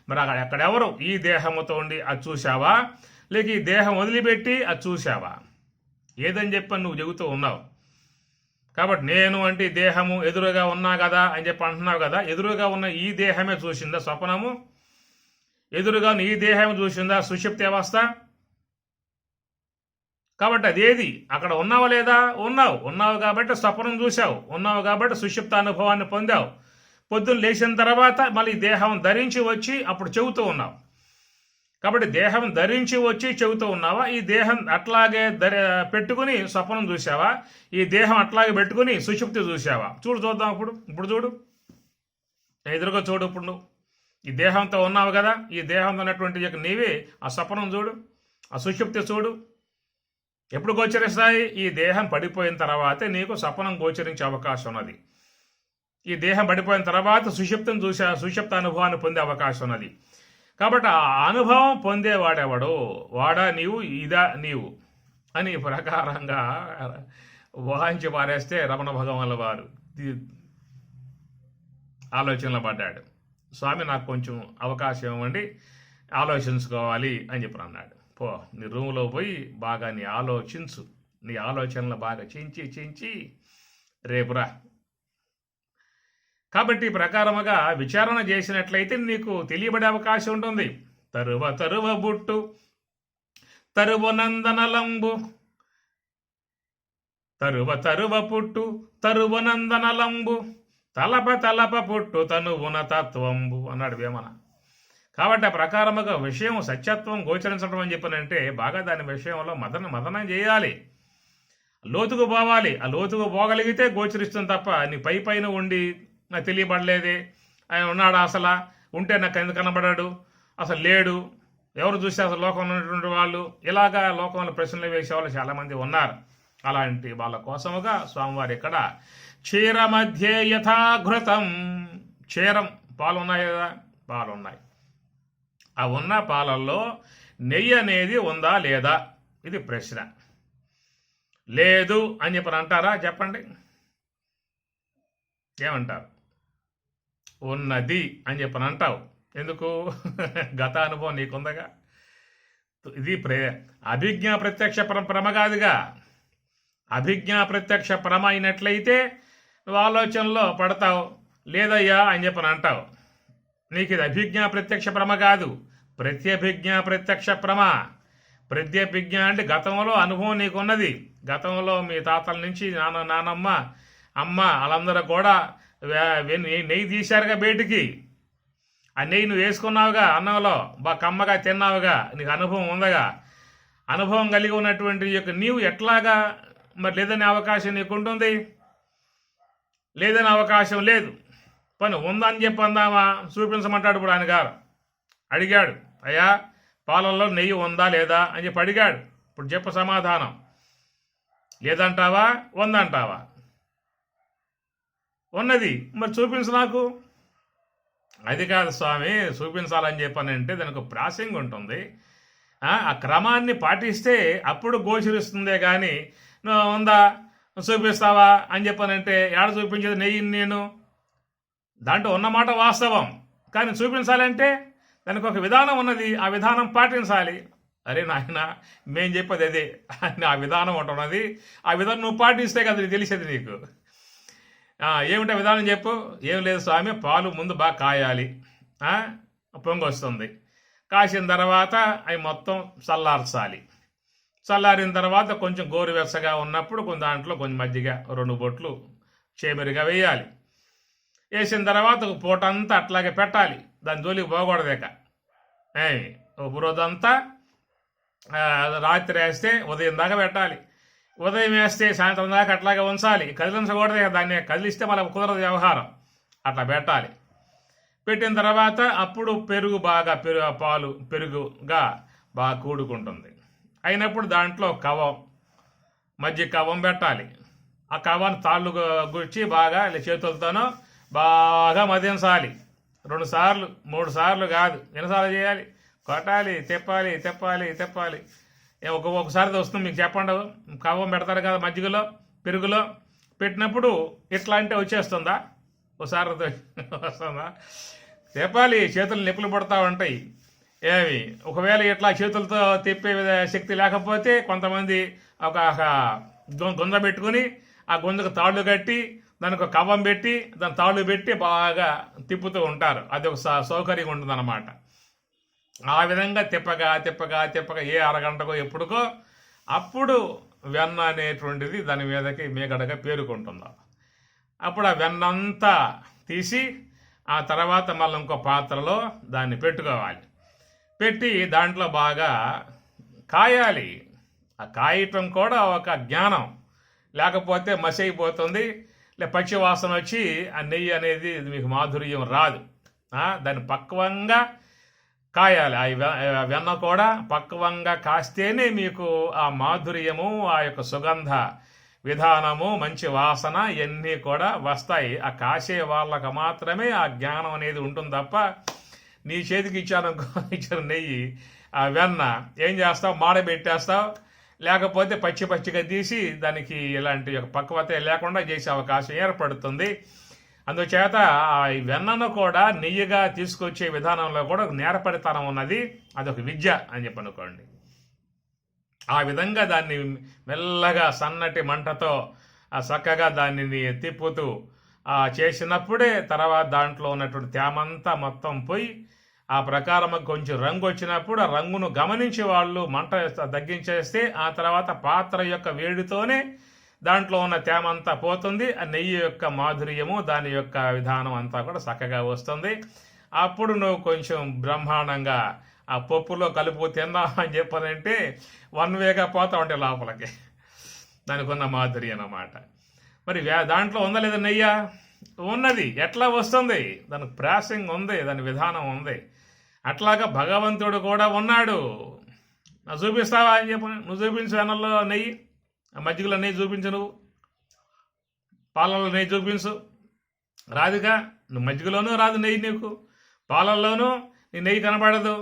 మరి అక్కడ ఎక్కడెవరు? ఈ దేహముతో ఉండి అది చూసావా, లేక ఈ దేహం వదిలిపెట్టి అది చూసావా? ఏదని చెప్పని నువ్వు చెబుతూ ఉన్నావు. కాబట్టి నేను అంటే దేహము ఎదురుగా ఉన్నా కదా అని చెప్పి అంటున్నావు కదా. ఎదురుగా ఉన్న ఈ దేహమే చూసిందా స్వప్నము? ఎదురుగా ఈ దేహం చూసిందా సుషుప్తి అవస్థ? కాబట్టి అదేది అక్కడ ఉన్నావా లేదా? ఉన్నావు కాబట్టి స్వప్నం చూసావు, ఉన్నావు కాబట్టి సుషుప్త అనుభవాన్ని పొందావు. పొద్దున్న లేచిన తర్వాత మళ్ళీ దేహం ధరించి వచ్చి అప్పుడు చెబుతూ ఉన్నావు. కాబట్టి దేహం ధరించి వచ్చి చెబుతూ ఉన్నావా? ఈ దేహం అట్లాగే పెట్టుకుని స్వప్నం చూసావా? ఈ దేహం అట్లాగే పెట్టుకుని సుషుప్తి చూసావా? చూద్దాం ఇప్పుడు చూడు, ఎదురుగా చూడు. ఇప్పుడు నువ్వు ఈ దేహంతో ఉన్నావు కదా, ఈ దేహంతో ఉన్నటువంటి నీవే ఆ స్వప్నం చూడు, ఆ సుషుప్తి చూడు. ఎప్పుడు గోచరిస్తాయి? ఈ దేహం పడిపోయిన తర్వాతే నీకు స్వప్నం గోచరించే అవకాశం ఉన్నది. ఈ దేహం పడిపోయిన తర్వాత సుషుప్త అనుభవాన్ని పొందే అవకాశం ఉన్నది. కాబట్టి ఆ అనుభవం పొందేవాడెవడు? వాడా నీవు, ఇదా నీవు అని ప్రకారంగా వాహించి పారేస్తే రమణ భగవానుల వారు ఆలోచనలో పడ్డాడు. స్వామి నాకు కొంచెం అవకాశం ఇవ్వండి, ఆలోచించుకోవాలి అని చెప్పి అన్నాడు. పో, నీ రూమ్లో పోయి బాగా నీ ఆలోచించు, నీ ఆలోచనలు బాగా చించి రేపురా. కాబట్టి ప్రకారముగా విచారణ చేసినట్లయితే నీకు తెలియబడే అవకాశం ఉంటుంది. తరువ బుట్టు తరువ నందనలంబు, తరువ పుట్టు తరువ నందనలంబు, తలప పుట్టు తనువున తత్వంబు అన్నాడు వేమన. కాబట్టి ఆ ప్రకారముగా విషయం సత్యత్వం గోచరించడం అని చెప్పనంటే బాగా దాని విషయంలో మదనం చేయాలి, లోతుకు పోవాలి. ఆ లోతుకు పోగలిగితే గోచరిస్తుంది తప్ప నీ పైన ఉండి తెలియబడలేదే, ఆయన ఉన్నాడా అసలు, ఉంటే నాకు ఎందుకు కనబడాడు, అసలు లేడు, ఎవరు చూస్తే అసలు లోకంలో ఉన్నటువంటి వాళ్ళు, ఇలాగా లోకంలో ప్రశ్నలు వేసేవాళ్ళు చాలామంది ఉన్నారు. అలాంటి వాళ్ళ కోసముగా స్వామివారు ఇక్కడ క్షీర మధ్య యథాఘృతం, క్షీరం పాలు ఉన్నాయి కదా, పాలు ఉన్నాయి, ఆ ఉన్న పాలల్లో నెయ్యి అనేది ఉందా లేదా, ఇది ప్రశ్న. లేదు అని చెప్పని అంటారా, చెప్పండి, ఏమంటారు? ఉన్నది అని చెప్పని అంటావు, ఎందుకు? గత అనుభవం నీకుందగా. ఇది అభిజ్ఞా ప్రత్యక్ష ప్రమ కాదుగా. అభిజ్ఞా ప్రత్యక్ష ప్రమ అయినట్లయితే నువ్వు ఆలోచనలో పడతావు, లేదయ్యా అని చెప్పని అంటావు. నీకు ఇది అభిజ్ఞా ప్రత్యక్ష ప్రమ కాదు, ప్రత్యభిజ్ఞా ప్రత్యక్ష ప్రమ. ప్రత్యభిజ్ఞ అంటే గతంలో అనుభవం నీకున్నది. గతంలో మీ తాతల నుంచి నానమ్మ అమ్మ వాళ్ళందరూ కూడా నెయ్యి తీశారుగా బయటికి. ఆ నెయ్యి నువ్వు వేసుకున్నావుగా, అన్నంలో బాగా కమ్మగా తిన్నావుగా, నీకు అనుభవం ఉందగా. అనుభవం కలిగి ఉన్నటువంటి యొక్క నీవు ఎట్లాగా మరి లేదనే అవకాశం నీకు ఉంటుంది? లేదనే అవకాశం లేదు. పని ఉందని చెప్పి అందామా, చూపించమంటాడు. ఇప్పుడు ఆయన గారు అడిగాడు, అయ్యా పాలల్లో నెయ్యి ఉందా లేదా అని చెప్పి అడిగాడు. ఇప్పుడు చెప్పు సమాధానం. లేదంటావా, ఉందంటావా? ఉన్నది, మరి చూపించు నాకు. అది కాదు స్వామి, చూపించాలని చెప్పానంటే దానికి ప్రాసంగి ఉంటుంది. ఆ క్రమాన్ని పాటిస్తే అప్పుడు గోచరిస్తుందే కానీ నువ్వు ఉందా చూపిస్తావా అని చెప్పానంటే ఏడ చూపించేది నెయ్యిని నేను? దాంట్లో ఉన్నమాట వాస్తవం, కానీ చూపించాలంటే దానికి ఒక విధానం ఉన్నది, ఆ విధానం పాటించాలి. అరే నాయన, మేం చెప్పేది అదే, ఆ విధానం ఉంటున్నది, ఆ విధానం నువ్వు పాటిస్తే కదా తెలిసేది నీకు. ఏమిటా విధానం చెప్పు? ఏం లేదు స్వామి, పాలు ముందు బాగా కాయాలి, పొంగి వస్తుంది, కాసిన తర్వాత అవి మొత్తం చల్లార్చాలి. చల్లారిన తర్వాత కొంచెం గోరువెచ్చగా ఉన్నప్పుడు దాంట్లో కొంచెం మజ్జిగ 2 బొట్లు చేమరిగా వేయాలి. వేసిన తర్వాత ఒక పూట అంతా అట్లాగే పెట్టాలి, దాని జోలికి పోకూడదేక. ఒక రోజంతా రాత్రి వేస్తే ఉదయం దాకా పెట్టాలి, ఉదయం వేస్తే సాయంత్రం దాకా అట్లాగే ఉంచాలి. కదిలించకూడదే, దాన్ని కదిలిస్తే మళ్ళీ కుదరదు వ్యవహారం. అట్లా పెట్టాలి. పెట్టిన తర్వాత అప్పుడు పెరుగు బాగా పాలు పెరుగుగా బాగా కూడుకుంటుంది. అయినప్పుడు దాంట్లో కవం, మజ్జిగ కవం పెట్టాలి. ఆ కవాన్ని తాళ్ళు గుచ్చి బాగా చేతులతోనో బాగా మదించాలి. 2 సార్లు 3 సార్లు కాదు, ఎన్నిసార్లు చేయాలి? కొట్టాలి, తిప్పాలి తిప్పాలి తిప్పాలి. ఒక్కొక్కసారి వస్తుంది మీకు చెప్పండి. కవ్వం పెడతారు కదా మజ్జిగలో పెరుగులో, పెట్టినప్పుడు ఇట్లా అంటే వచ్చేస్తుందా? ఒకసారి వస్తుందా? తిప్పాలి, చేతులు నొప్పులు పడుతూ ఉంటాయి. ఏమి ఒకవేళ ఇట్లా చేతులతో తిప్పే శక్తి లేకపోతే కొంతమంది ఒక గుంజ పెట్టుకుని ఆ గుంజకు తాళ్ళు కట్టి దానికి ఒక కవ్వం పెట్టి దాని తాళ్ళు పెట్టి బాగా తిప్పుతూ ఉంటారు. అది ఒక సౌకర్యం ఉంటుందన్నమాట. ఆ విధంగా తిప్పగా తిప్పగా తిప్పగా ఏ అరగంటకో ఎప్పుడుకో అప్పుడు వెన్న అనేటువంటిది దాని మీదకి మీగడగా పేరుకుంటుంది. అప్పుడు ఆ వెన్నంతా తీసి ఆ తర్వాత మళ్ళీ ఇంకో పాత్రలో దాన్ని పెట్టుకోవాలి. పెట్టి దాంట్లో బాగా కాయాలి. ఆ కాయటం కూడా ఒక జ్ఞానం, లేకపోతే మసి అయిపోతుంది, పచ్చి వాసన వచ్చి ఆ నెయ్యి అనేది మీకు మాధుర్యం రాదు. దాన్ని పక్వంగా కాయాలి. ఆ వెన్న కూడా పక్వంగా కాస్తేనే మీకు ఆ మాధుర్యము, ఆ యొక్క సుగంధ విధానము, మంచి వాసన ఇవన్నీ కూడా వస్తాయి. ఆ కాసే వాళ్ళకు మాత్రమే ఆ జ్ఞానం అనేది ఉంటుంది తప్ప నీ చేతికి ఇచ్చిన నెయ్యి ఆ వెన్న ఏం చేస్తావు, మాడబెట్టేస్తావు, లేకపోతే పచ్చిగా తీసి దానికి ఇలాంటి పక్వత లేకుండా చేసే అవకాశం ఏర్పడుతుంది. అందుచేత ఆ వెన్నను కూడా నెయ్యిగా తీసుకొచ్చే విధానంలో కూడా నేర్పరితనం ఉన్నది. అదొక విద్య అని చెప్పి అనుకోండి. ఆ విధంగా దాన్ని మెల్లగా సన్నటి మంటతో చక్కగా దానిని తిప్పుతూ చేసినప్పుడే తర్వాత దాంట్లో ఉన్నటువంటి తేమంతా మొత్తం పోయి ఆ ప్రకారం కొంచెం రంగు వచ్చినప్పుడు ఆ రంగును గమనించి వాళ్ళు మంట తగ్గించేస్తే ఆ తర్వాత పాత్ర యొక్క వేడితోనే దాంట్లో ఉన్న తేమంతా పోతుంది. ఆ నెయ్యి యొక్క మాధుర్యము, దాని యొక్క విధానం అంతా కూడా చక్కగా వస్తుంది. అప్పుడు నువ్వు కొంచెం బ్రహ్మాండంగా ఆ పప్పులో కలుపు తిందా అని చెప్పాలంటే 1 వేగా పోతా ఉంటే లోపలికి దానికి ఉన్న మాధుర్యం అన్నమాట. మరి దాంట్లో ఉందా లేదా నెయ్య? ఉన్నది. ఎట్లా వస్తుంది? దానికి ప్రాసెసింగ్ ఉంది, దాని విధానం ఉంది. అట్లాగా భగవంతుడు కూడా ఉన్నాడు. చూపిస్తావా అని చెప్పు. నువ్వు చూపించు. వెన్నల్లో నెయ్యి, మజ్జిగలో నెయ్యి చూపించు, నువ్వు పాలల్లో నెయ్యి చూపించు. రాదుగా. నువ్వు మజ్జిగలోనూ రాదు నెయ్యి, నీకు పాలల్లోనూ నీ నెయ్యి కనబడదు,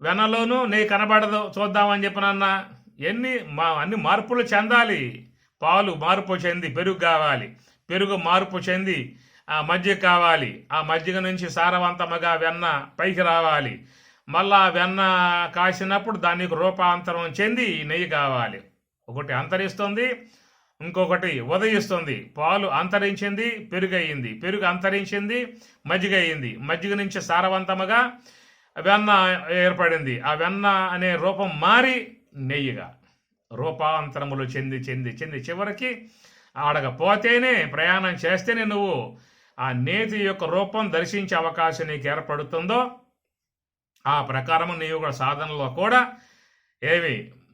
వెన్నలోనూ నెయ్యి కనబడదు. చూద్దామని చెప్పినన్నా అన్ని మార్పులు చెందాలి. పాలు మార్పు చెంది పెరుగు కావాలి, పెరుగు మార్పు చెంది మజ్జిగ కావాలి, ఆ మజ్జిగ నుంచి సారవంతముగా వెన్న పైకి రావాలి. మళ్ళా వెన్న కాసినప్పుడు దానికి రూపాంతరం చెంది నెయ్యి కావాలి. ఒకటి అంతరిస్తుంది, ఇంకొకటి ఉదయిస్తుంది. పాలు అంతరించింది, పెరుగు అయింది, పెరుగు అంతరించింది, మజ్జిగ అయింది, మజ్జిగ నుంచి సారవంతముగా వెన్న ఏర్పడింది. ఆ వెన్న అనే రూపం మారి నెయ్యిగా రూపాంతరములు చెంది చెంది చెంది చివరికి ఆడకపోతేనే, ప్రయాణం చేస్తేనే నువ్వు ఆ నేతి యొక్క రూపం దర్శించే అవకాశం నీకు ఏర్పడుతుందో ఆ ప్రకారము నీవు కూడా సాధనలో కూడా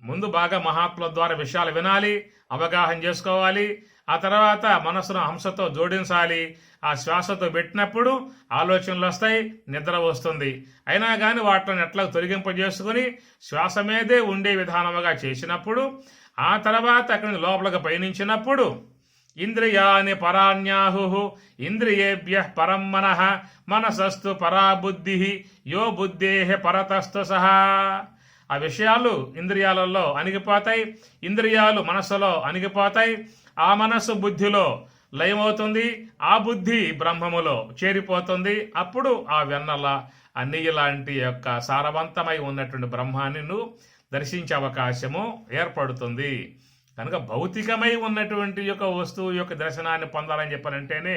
ముందు బాగా మహాత్ముల ద్వారా విషయాలు వినాలి, అవగాహన చేసుకోవాలి. ఆ తర్వాత మనసును హంసతో జోడించాలి. ఆ శ్వాసతో పెట్టినప్పుడు ఆలోచనలు వస్తాయి, నిద్ర వస్తుంది. అయినా కానీ వాటిని ఎట్లా తొలగింపజేసుకుని శ్వాస మీదే ఉండే విధానముగా చేసినప్పుడు, ఆ తర్వాత అక్కడి లోపలికి పయనించినప్పుడు ఇంద్రియాని పరాణ్యాహు ఇంద్రియేభ్య పరం మనః మనసస్తు పరాబుద్ధి యో బుద్ధేహ పరతస్తు సహా. ఆ విషయాలు ఇంద్రియాలలో అణిగిపోతాయి, ఇంద్రియాలు మనస్సులో అణిగిపోతాయి, ఆ మనస్సు బుద్ధిలో లయమవుతుంది, ఆ బుద్ధి బ్రహ్మములో చేరిపోతుంది. అప్పుడు ఆ వెన్నల ఆ నెయ్యి లాంటి యొక్క సారవంతమై ఉన్నటువంటి బ్రహ్మాన్ని నువ్వు దర్శించే అవకాశము ఏర్పడుతుంది. కనుక భౌతికమై ఉన్నటువంటి యొక్క వస్తువు యొక్క దర్శనాన్ని పొందాలని చెప్పారంటేనే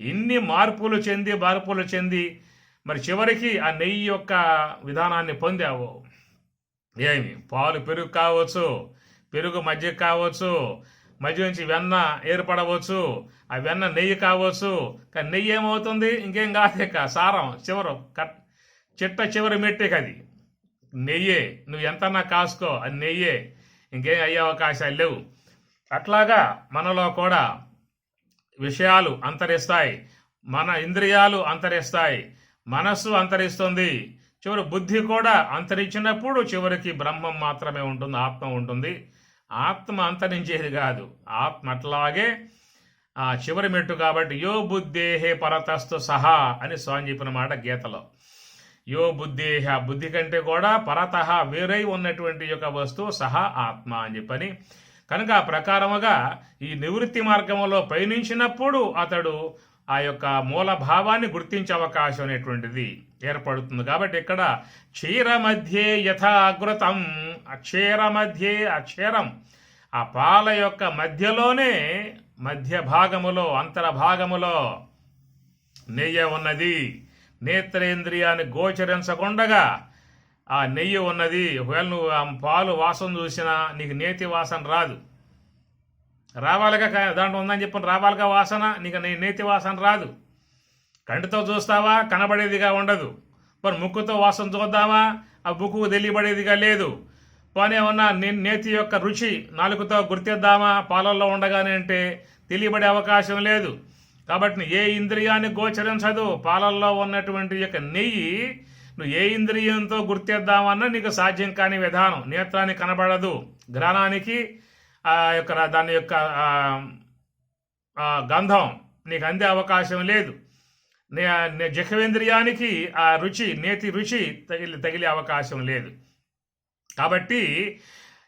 ఇన్ని మార్పులు చెంది మరి చివరికి ఆ నెయ్యి యొక్క విధానాన్ని పొందావు. పాలు పెరుగు కావచ్చు, పెరుగు మజ్జిగ కావచ్చు, మధ్య నుంచి వెన్న ఏర్పడవచ్చు, ఆ వెన్న నెయ్యి కావచ్చు. కానీ నెయ్యి ఏమవుతుంది? ఇంకేం కాదు, ఇక సారం చివరి మెట్టికి అది నెయ్యే. నువ్వు ఎంతన్నా కాసుకో, అది నెయ్యే, ఇంకేం అయ్యే అవకాశాలు లేవు. అట్లాగా మనలో కూడా విషయాలు అంతరిస్తాయి, మన ఇంద్రియాలు అంతరిస్తాయి, మనస్సు అంతరిస్తుంది, చివరి బుద్ధి కూడా అంతరించినప్పుడు చివరికి బ్రహ్మం మాత్రమే ఉంటుంది, ఆత్మ ఉంటుంది. ఆత్మ అంతరించేది కాదు, ఆత్మ అట్లాగే ఆ చివరి మెట్టు. కాబట్టి యో బుద్ధేహే పరతస్తు సహా అని స్వామి చెప్పిన మాట గీతలో. యో బుద్ధేహ, బుద్ధి కంటే కూడా పరతః వేరై ఉన్నటువంటి యొక్క వస్తువు సహా ఆత్మ అని చెప్పని. కనుక ఆ ప్రకారముగా ఈ నివృత్తి మార్గంలో పయనించినప్పుడు అతడు ఆ యొక్క మూల భావాన్ని గుర్తించే అవకాశం అనేటువంటిది ఏర్పడుతుంది. కాబట్టి ఇక్కడ క్షీర మధ్యే యథాగృతం, అక్షేర మధ్యే అక్షేరం, ఆ పాల యొక్క మధ్యలోనే మధ్య భాగములో అంతరభాగములో నెయ్యి ఉన్నది. నేత్రేంద్రియాన్ని గోచరించకుండగా ఆ నెయ్యి ఉన్నది. ఒకవేళ నువ్వు ఆ పాలు వాసన చూసినా నీకు నేతి వాసన రాదు. రావాలిగా, దాంట్లో ఉందని చెప్పిన రావాలిగా వాసన, నీకు నేతి వాసన రాదు. కంటితో చూస్తావా, కనబడేదిగా ఉండదు. మరి ముక్కుతో వాసన చూద్దామా, ఆ ముక్కుకు తెలియబడేదిగా లేదు. పోనీ ఏమన్నా నేతి యొక్క రుచి నాలుగుతో గుర్తిద్దామా పాలల్లో ఉండగానే అంటే తెలియబడే అవకాశం లేదు. కాబట్టి ఏ ఇంద్రియాన్ని గోచరించదు. పాలల్లో ఉన్నటువంటి యొక్క నెయ్యి నువ్వు ఏ ఇంద్రియంతో గుర్తిద్దామన్నా నీకు సాధ్యం కాని విధానం. నేత్రానికి కనబడదు, ఘ్రాణానికి దాని యొక్క గంధం నీకు అందే అవకాశం లేదు. జిహ్వేంద్రియానికి ఆ రుచి, నేతి రుచి తగిలే అవకాశం లేదు. కాబట్టి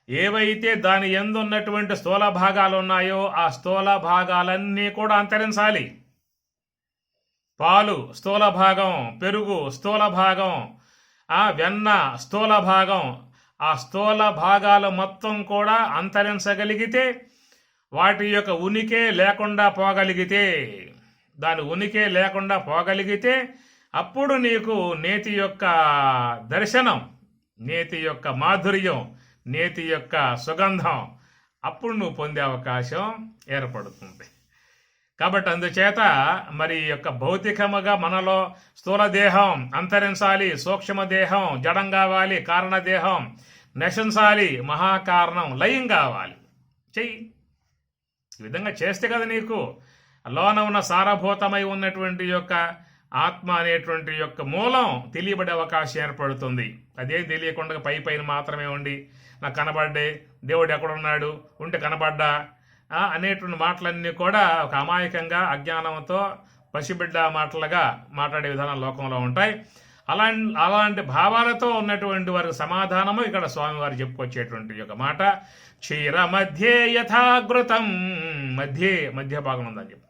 ఏవైతే దాని యందు ఉన్నటువంటి స్థూల భాగాలు ఉన్నాయో ఆ స్థూల భాగాలన్నీ కూడా అంతరించాలి. పాలు స్థూల భాగం, పెరుగు స్థూల భాగం, ఆ వెన్న స్థూల భాగం, ఆ స్థూల భాగాలు మొత్తం కూడా అంతరించగలిగితే, వాటి యొక్క ఉనికే లేకుండా పోగలిగితే, దాని ఉనికే లేకుండా పోగలిగితే అప్పుడు నీకు నేతి యొక్క దర్శనం, నేతి యొక్క మాధుర్యం, నేతి యొక్క సుగంధం అప్పుడు నువ్వు పొందే అవకాశం ఏర్పడుతుంది. కాబట్టి అందుచేత మరి యొక్క భౌతికముగా మనలో స్థూల దేహం అంతరించాలి, సూక్ష్మ దేహం జడం కావాలి, కారణదేహం నశించాలి, మహాకారణం లయం కావాలి. చెయ్యి. ఈ విధంగా చేస్తే కదా నీకు లోన ఉన్న సారభూతమై ఉన్నటువంటి యొక్క ఆత్మ అనేటువంటి యొక్క మూలం తెలియబడే అవకాశం ఏర్పడుతుంది. అదేం తెలియకుండా పైన మాత్రమే ఉండి నాకు కనబడ్డే, దేవుడు ఎక్కడున్నాడు, ఉంటే కనబడ్డా అనేటువంటి మాటలన్నీ కూడా ఒక అమాయకంగా అజ్ఞానంతో పసిబిడ్డ మాటలుగా మాట్లాడే విధానం లోకంలో ఉంటాయి. అలాంటి భావాలతో ఉన్నటువంటి వారికి సమాధానము ఇక్కడ స్వామివారు చెప్పుకొచ్చేటువంటి యొక్క మాట. క్షీర మధ్యే యథాఘృతం, మధ్య భాగం ఉందని చెప్పి.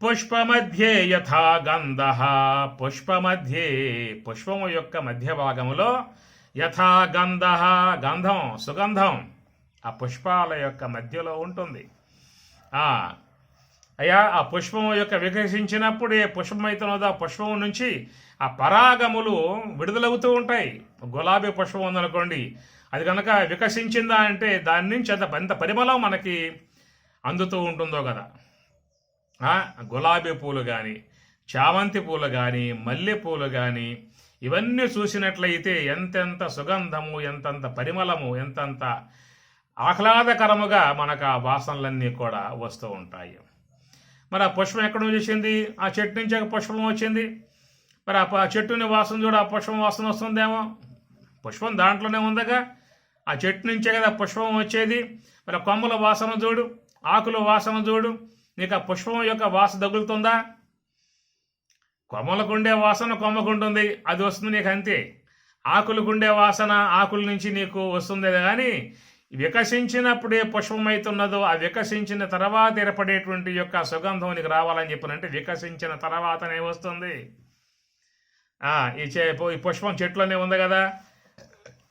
పుష్ప మధ్యే యథా గంధ, పుష్పము యొక్క మధ్య భాగములో యథా గంధ, గంధం సుగంధం ఆ పుష్పాల యొక్క మధ్యలో ఉంటుంది. అయ్యా ఆ పుష్పము యొక్క వికసించినప్పుడు ఏ పుష్పం అవుతున్నదో ఆ పుష్పం నుంచి ఆ పరాగములు విడుదలవుతూ ఉంటాయి. గులాబీ పుష్పం ఉందనుకోండి, అది కనుక వికసించిందా అంటే దాని నుంచి ఎంత పరిమళం మనకి అందుతూ ఉంటుందో కదా. గులాబీ పూలు కానీ, చామంతి పూలు కానీ, మల్లె పూలు కానీ ఇవన్నీ చూసినట్లయితే ఎంతెంత సుగంధము, ఎంతంత పరిమళము, ఎంతంత ఆహ్లాదకరముగా మనకు ఆ వాసనలన్నీ కూడా వస్తూ ఉంటాయి. మరి ఆ పుష్పం ఎక్కడ నుంచి వచ్చింది? ఆ చెట్టు నుంచి పుష్పం వచ్చింది. మరి ఆ చెట్టుని వాసన చూడు, ఆ పుష్పం వాసన వస్తుందేమో. పుష్పం దాంట్లోనే ఉందగా, ఆ చెట్టు నుంచే కదా పుష్పం వచ్చేది. మరి ఆ కొమ్మల వాసన చూడు, ఆకుల వాసన చూడు, నీకు ఆ పుష్పం యొక్క వాసన తగులుతుందా? కొమ్మలకుండే వాసన కొమ్మకుంటుంది, అది వస్తుంది నీకు అంతే. ఆకులకుండే వాసన ఆకుల నుంచి నీకు వస్తుంది కానీ వికసించినప్పుడే పుష్పం అవుతున్నదో ఆ వికసించిన తర్వాత ఏర్పడేటువంటి యొక్క సుగంధం నీకు రావాలని చెప్పినంటే వికసించిన తర్వాతనే వస్తుంది. ఈ పుష్పం చెట్లోనే ఉంది కదా,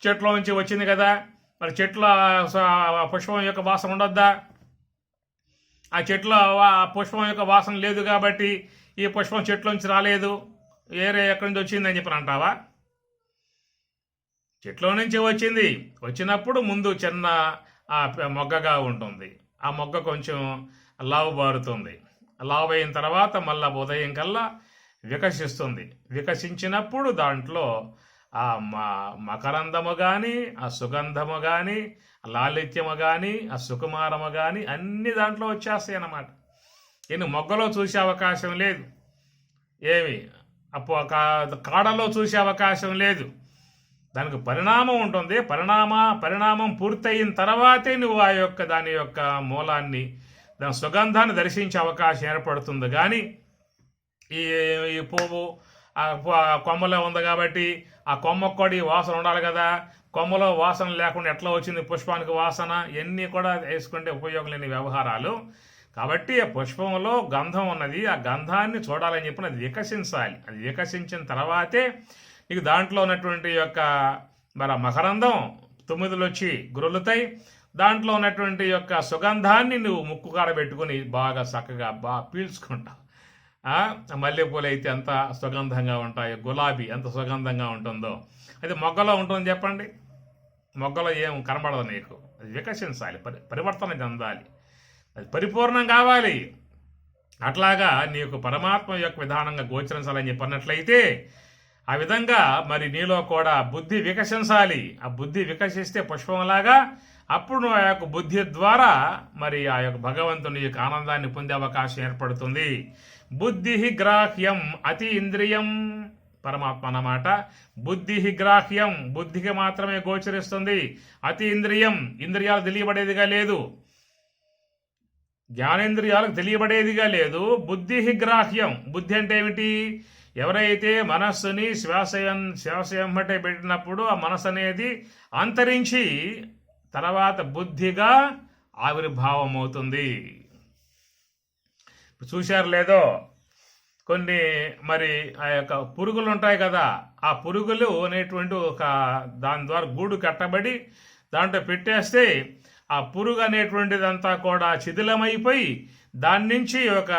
చెట్లో నుంచి వచ్చింది కదా, మరి చెట్లో పుష్పం యొక్క వాసన ఉండొద్దా? ఆ చెట్లో పుష్పం యొక్క వాసన లేదు కాబట్టి ఈ పుష్పం చెట్లో నుంచి రాలేదు, వేరే ఎక్కడి నుంచి వచ్చిందని చెప్పి అంటావా? చెట్లో నుంచి వచ్చినప్పుడు ముందు చిన్న మొగ్గగా ఉంటుంది. ఆ మొగ్గ కొంచెం లావు బారుతుంది. లావు అయిన తర్వాత మళ్ళా ఉదయం కల్లా వికసిస్తుంది. వికసించినప్పుడు దాంట్లో ఆ మకరందము కానీ, ఆ సుగంధము కానీ, లాలిత్యము కానీ, ఆ సుకుమారము కానీ అన్ని దాంట్లో వచ్చేస్తాయి అన్నమాట. ఈయన మొగ్గలో చూసే అవకాశం లేదు, ఏమి కాడలో చూసే అవకాశం లేదు. దానికి పరిణామం ఉంటుంది. పరిణామం పూర్తయిన తర్వాతే నువ్వు ఆ యొక్క దాని యొక్క మూలాన్ని, దాని సుగంధాన్ని దర్శించే అవకాశం ఏర్పడుతుంది. కానీ ఈ పువ్వు కొమ్మలో ఉంది కాబట్టి ఆ కొమ్మకు కూడా ఈ వాసన ఉండాలి కదా. కొమ్మలో వాసన లేకుండా ఎట్లా వచ్చింది పుష్పానికి వాసన? ఇవన్నీ కూడా వేసుకుంటే ఉపయోగం లేని వ్యవహారాలు. కాబట్టి ఆ పుష్పంలో గంధం ఉన్నది, ఆ గంధాన్ని చూడాలని చెప్పిన అది వికసించాలి. అది వికసించిన తర్వాతే నీకు దాంట్లో ఉన్నటువంటి యొక్క మరి మకరందం తుమ్మిదులు వచ్చి గురులుతాయి. దాంట్లో ఉన్నటువంటి యొక్క సుగంధాన్ని నువ్వు ముక్కు కాడ పెట్టుకుని బాగా చక్కగా పీల్చుకుంటావు. మల్లెపూలు అయితే ఎంత సుగంధంగా ఉంటాయో, గులాబీ ఎంత సుగంధంగా ఉంటుందో. అది మొగ్గలో ఉంటుంది చెప్పండి, మొగ్గలో ఏం కనబడదు నీకు. అది వికసించాలి, పరివర్తన చెందాలి, అది పరిపూర్ణం కావాలి. అట్లాగా నీకు పరమాత్మ యొక్క విధానంగా గోచరించాలని చెప్పినట్లయితే ఆ విధంగా మరి నీలో కూడా బుద్ధి వికసించాలి. ఆ బుద్ధి వికసిస్తే పుష్పంలాగా అప్పుడు ఆ యొక్క బుద్ధి ద్వారా మరి ఆ యొక్క భగవంతుని యొక్క ఆనందాన్ని పొందే అవకాశం ఏర్పడుతుంది. బుద్ధి గ్రాహ్యం అతి ఇంద్రియం, పరమాత్మ అన్నమాట. బుద్ధి గ్రాహ్యం, బుద్ధికి మాత్రమే గోచరిస్తుంది. అతి ఇంద్రియం, ఇంద్రియాలు తెలియబడేదిగా లేదు, జ్ఞానేంద్రియాలకు తెలియబడేదిగా లేదు. బుద్ధి గ్రాహ్యం, బుద్ధి అంటే ఏమిటి? ఎవరైతే మనస్సుని శ్వాస వెంబటే పెట్టినప్పుడు ఆ మనస్సు అనేది అంతరించి తర్వాత బుద్ధిగా ఆవిర్భావం అవుతుంది. చూశారు లేదో, కొన్ని మరి ఆ యొక్క పురుగులు ఉంటాయి కదా, ఆ పురుగులు అనేటువంటి ఒక దాని ద్వారా గూడు కట్టబడి దాంట్లో పెట్టేస్తే ఆ పురుగు అనేటువంటిదంతా కూడా శిథిలమైపోయి దాని నుంచి ఒక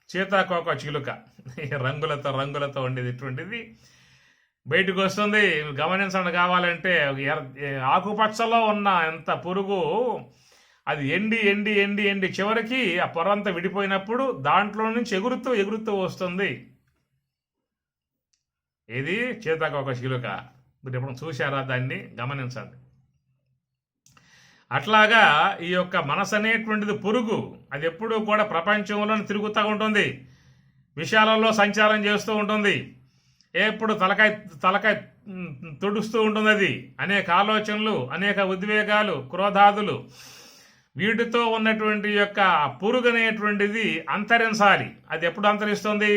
సీతాకోక చిలుక రంగులతో ఉండేది ఇటువంటిది బయటకు వస్తుంది. గమనించండి, కావాలంటే ఆకుపచ్చలో ఉన్న ఎంత పురుగు అది ఎండి చివరికి ఆ పొరంతా విడిపోయినప్పుడు దాంట్లో నుంచి ఎగురుతూ వస్తుంది. ఇది సీతాకోక చిలుక. మీరు ఎప్పుడు చూశారా? దాన్ని గమనించండి. అట్లాగా ఈ యొక్క మనసు అనేటువంటిది పురుగు. అది ఎప్పుడూ కూడా ప్రపంచంలో తిరుగుతూ ఉంటుంది, విషయాలలో సంచారం చేస్తూ ఉంటుంది, ఎప్పుడు తలకాయ తలకాయ తుడుస్తూ ఉంటుంది. అది అనేక ఆలోచనలు, అనేక ఉద్వేగాలు, క్రోధాదులు, వీటితో ఉన్నటువంటి యొక్క పురుగు అనేటువంటిది అంతరించాలి. అది ఎప్పుడు అంతరిస్తుంది?